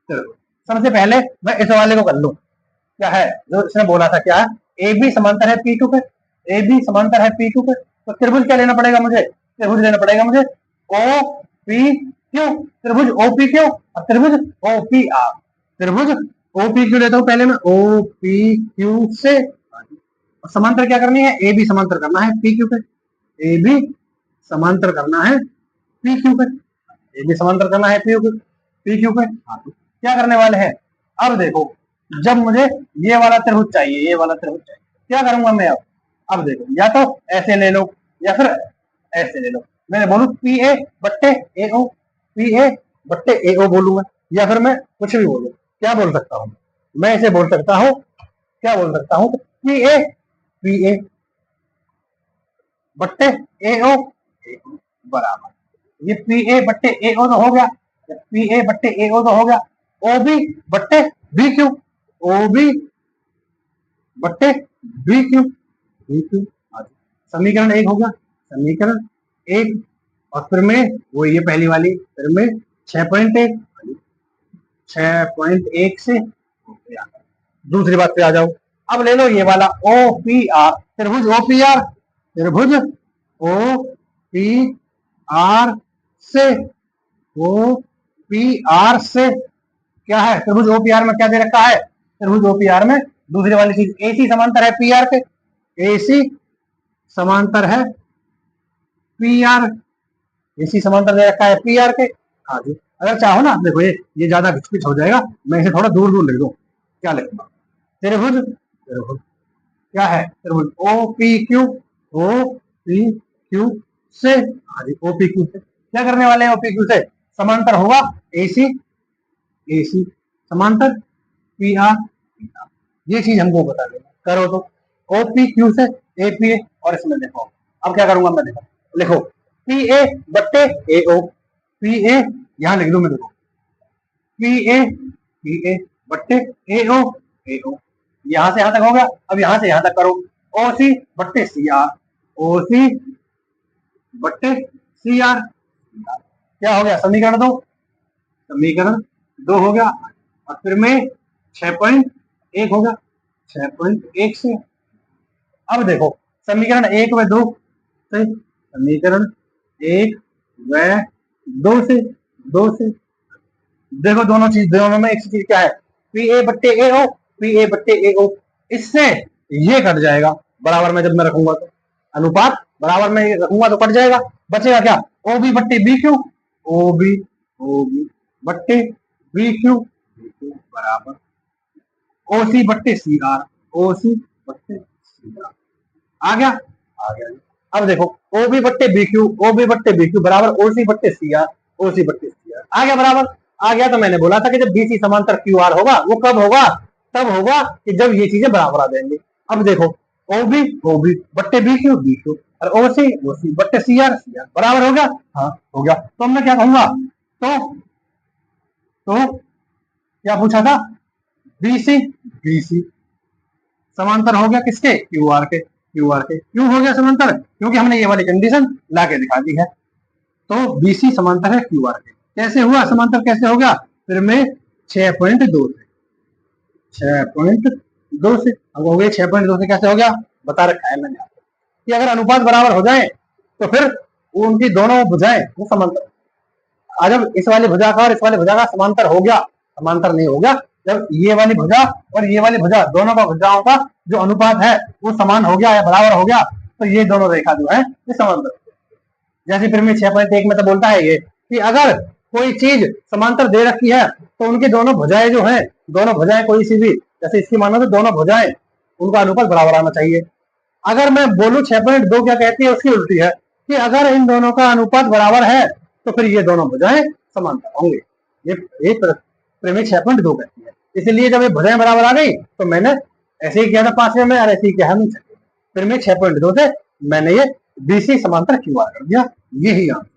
त्रिभुज सबसे पहले मैं इस वाले को कर लूं। क्या है जो इसने बोला था? क्या है? ए बी समांतर है पी क्यू के, ए बी समांतर है पी क्यू के। तो त्रिभुज क्या लेना पड़ेगा मुझे? त्रिभुज लेना पड़ेगा मुझे ओ पी क्यू, त्रिभुज ओ पी क्यू और त्रिभुज ओ पी आर। त्रिभुज ओ पी क्यू लेता हूं पहले मैं, ओ पी क्यू से समांतर क्या करनी है? ए बी समांतर करना है पी क्यू के, ए बी समांतर करना है पी क्यू के, ए बी समांतर करना है पी क्यू के। क्या करने वाले हैं? अब देखो जब मुझे ये वाला त्रिभुज चाहिए, ये वाला त्रिभुज चाहिए, क्या करूंगा मैं अब? अब देखो या तो ऐसे ले लो या फिर ऐसे ले लो। मैंने बोलू पी ए बट्टे ए ओ, पी ए बट्टे ए ओ बोलूंगा, या फिर मैं कुछ भी बोलू। क्या बोल सकता हूँ मैं? इसे बोल सकता हूँ, क्या बोल सकता हूँ? पी ए बट्टे ए ओ बराबर, ये पी ए बट्टे ए ओ तो हो गया, पी ए बट्टे ए ओ तो हो गया, ओ बी बट्टे बी क्यू, ओ बी बट्टे बी क्यू, बी क्यू। समीकरण एक हो गया, समीकरण एक। और फिर में वो ये पहली वाली, फिर में 6.1, 6.1 से दूसरी बात पे आ जाओ। अब ले लो ये वाला ओ पी आर, त्रिभुज ओ पी आर, त्रिभुज ओ पी आर से, ओ पी आर से क्या है? त्रिभुज ओ पी आर में क्या दे रखा है? त्रिभुज ओ पी आर में दूसरी वाली चीज ए सी समांतर है पी आर के, ए सी समांतर है पी आर, ए सी समांतर दे रखा है पी आर के। हाँ जी, अगर चाहो ना, देखो ये ज्यादा घिचपिच हो जाएगा, मैं इसे थोड़ा दूर दूर लिख दूं। क्या लिखूंगा? त्रिभुज, त्रिभुज क्या है? त्रिभुज O P Q, O P Q से, हाँ जी ओ पी क्यू से क्या करने वाले हैं? ओ पी क्यू से समांतर होगा ए सी, ए सी समांतर पी आर, ये चीज हमको बता देना। करो तो ओ पी क्यू से ए पी ए, और इसमें देखो अब क्या करूंगा मैं, देखो लिखो पी ए बट्टे ए ओ, पी ए यहां लिख दू मैं, देखो पी ए बट्टे ए ओ, ए ओ यहां से यहां तक हो गया। अब यहां से यहां तक करो ओ सी बट्टे सी आर, ओ सी बट्टे सी आर, क्या हो गया? समीकरण दो, समीकरण दो हो गया। और फिर में 6.1 हो गया, 6.1 से। अब देखो समीकरण एक व दो से, समीकरण एक व दो से देखो दोनों चीज, दोनों में एक चीज क्या है? पी ए बट्टे ए ओ, पी ए बट्टे ए ओ, इससे ये कट जाएगा बराबर में, जब मैं रखूंगा तो अनुपात बराबर में रखूंगा तो कट जाएगा। बचेगा क्या? ओ बी बट्टे बी क्यू, ओ बी बट्टे बी क्यू बराबर ओ सी बट्टे सी आर, ओ सी बट्टे सी आर। आ गया? आ गया। अब देखो ओ बी बट्टे बी क्यू, ओ बी बट्टे बी क्यू बराबर ओ सी बट्टे सी आर, ओ सी बट्टे सी आर। आ गया बराबर? आ गया। तो मैंने बोला था कि जब बी सी समांतर क्यू आर होगा वो कब होगा? तब होगा कि जब ये चीजें बराबर आ जाएंगी। अब देखो, ओ बी बट्टे बी क्यू और ओ सी बट्टे सी आर बराबर हो गया। हाँ हो गया। तो मैं क्या कहूंगा, तो क्या पूछा था, बी सी समांतर हो गया किसके, क्यू आर के। क्यों हो गया समांतर, क्योंकि हमने ये वाली कंडीशन ला के दिखा दी है। तो बीसी समांतर है क्यू आर के। कैसे हुआ समांतर, कैसे हो गया, फिर में 6.2 से 6.2 से अब हो गया 6.2 से कैसे हो गया, बता रखा है मैंने आपको कि अगर अनुपात बराबर हो जाए तो फिर उनकी दोनों भुजाएं वो समांतर। जब इस वाली भुजा का और इस वाली भुजा का समांतर हो गया, समांतर नहीं हो गया, जब ये वाली भुजा और ये वाली भुजा दोनों का भुजाओं का जो अनुपात है वो समान हो गया या बराबर हो गया, तो ये दोनों रेखा जो है ये समांतर। जैसे फिर में 6.1 में तो बोलता है ये कि अगर कोई चीज समांतर दे रखी है तो उनकी दोनों भुजाएं जो है, दोनों भुजाएं कोई सी भी, जैसे इसकी मानो तो दोनों भुजाएं उनका अनुपात बराबर आना चाहिए। अगर मैं बोलूं 6.2 क्या कहती है, उसकी उल्टी है कि अगर इन दोनों का अनुपात बराबर है तो फिर ये दोनों भुजाएं समांतर होंगे। ये प्रमेय 6.2 कहती है। इसलिए जब ये भुजाएं बराबर आ गई तो मैंने ऐसे ही किया था 5वें में और ऐसे ही किया है 6 में। प्रमेय 6.2 से मैंने ये बीसी समांतर क्यू आर कर दिया। यही आंसर।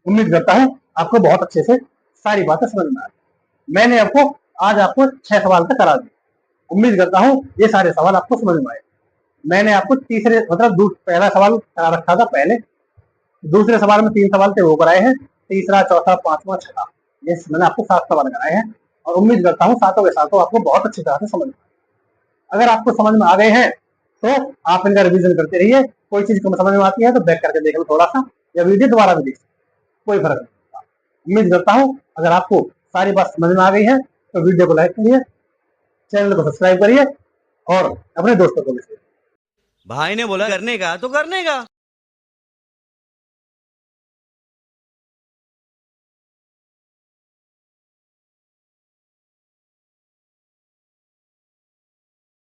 उम्मीद करता हूं आपको बहुत अच्छे से सारी बातें समझ में आ गई। मैंने आपको आज आपको 6 सवाल तक करा दिए। उम्मीद करता हूं ये सारे सवाल आपको समझ में आए। मैंने आपको तीसरे मतलब पहला सवाल करा रखा था पहले, दूसरे सवाल में 3 सवाल थे वो कराए हैं, तीसरा चौथा पांचवा छठा, ये मैंने आपको 7 सवाल कराए हैं और उम्मीद करता हूँ सातों के सातों आपको बहुत अच्छी तरह से समझ में आए। अगर आपको समझ में आ गए हैं तो आप इनका रिवीजन करते रहिए। कोई चीज को समझ में आती है तो बैक करके देख लो थोड़ा सा, या वीडियो दोबारा भी देख सकते, कोई फर्क नहीं पड़ता। उम्मीद करता हूँ अगर आपको सारी बात समझ में आ गई है तो वीडियो को लाइक करिए, चैनल को सब्सक्राइब करिए और अपने दोस्तों को भी शेयर। भाई ने बोला करने का तो करने का।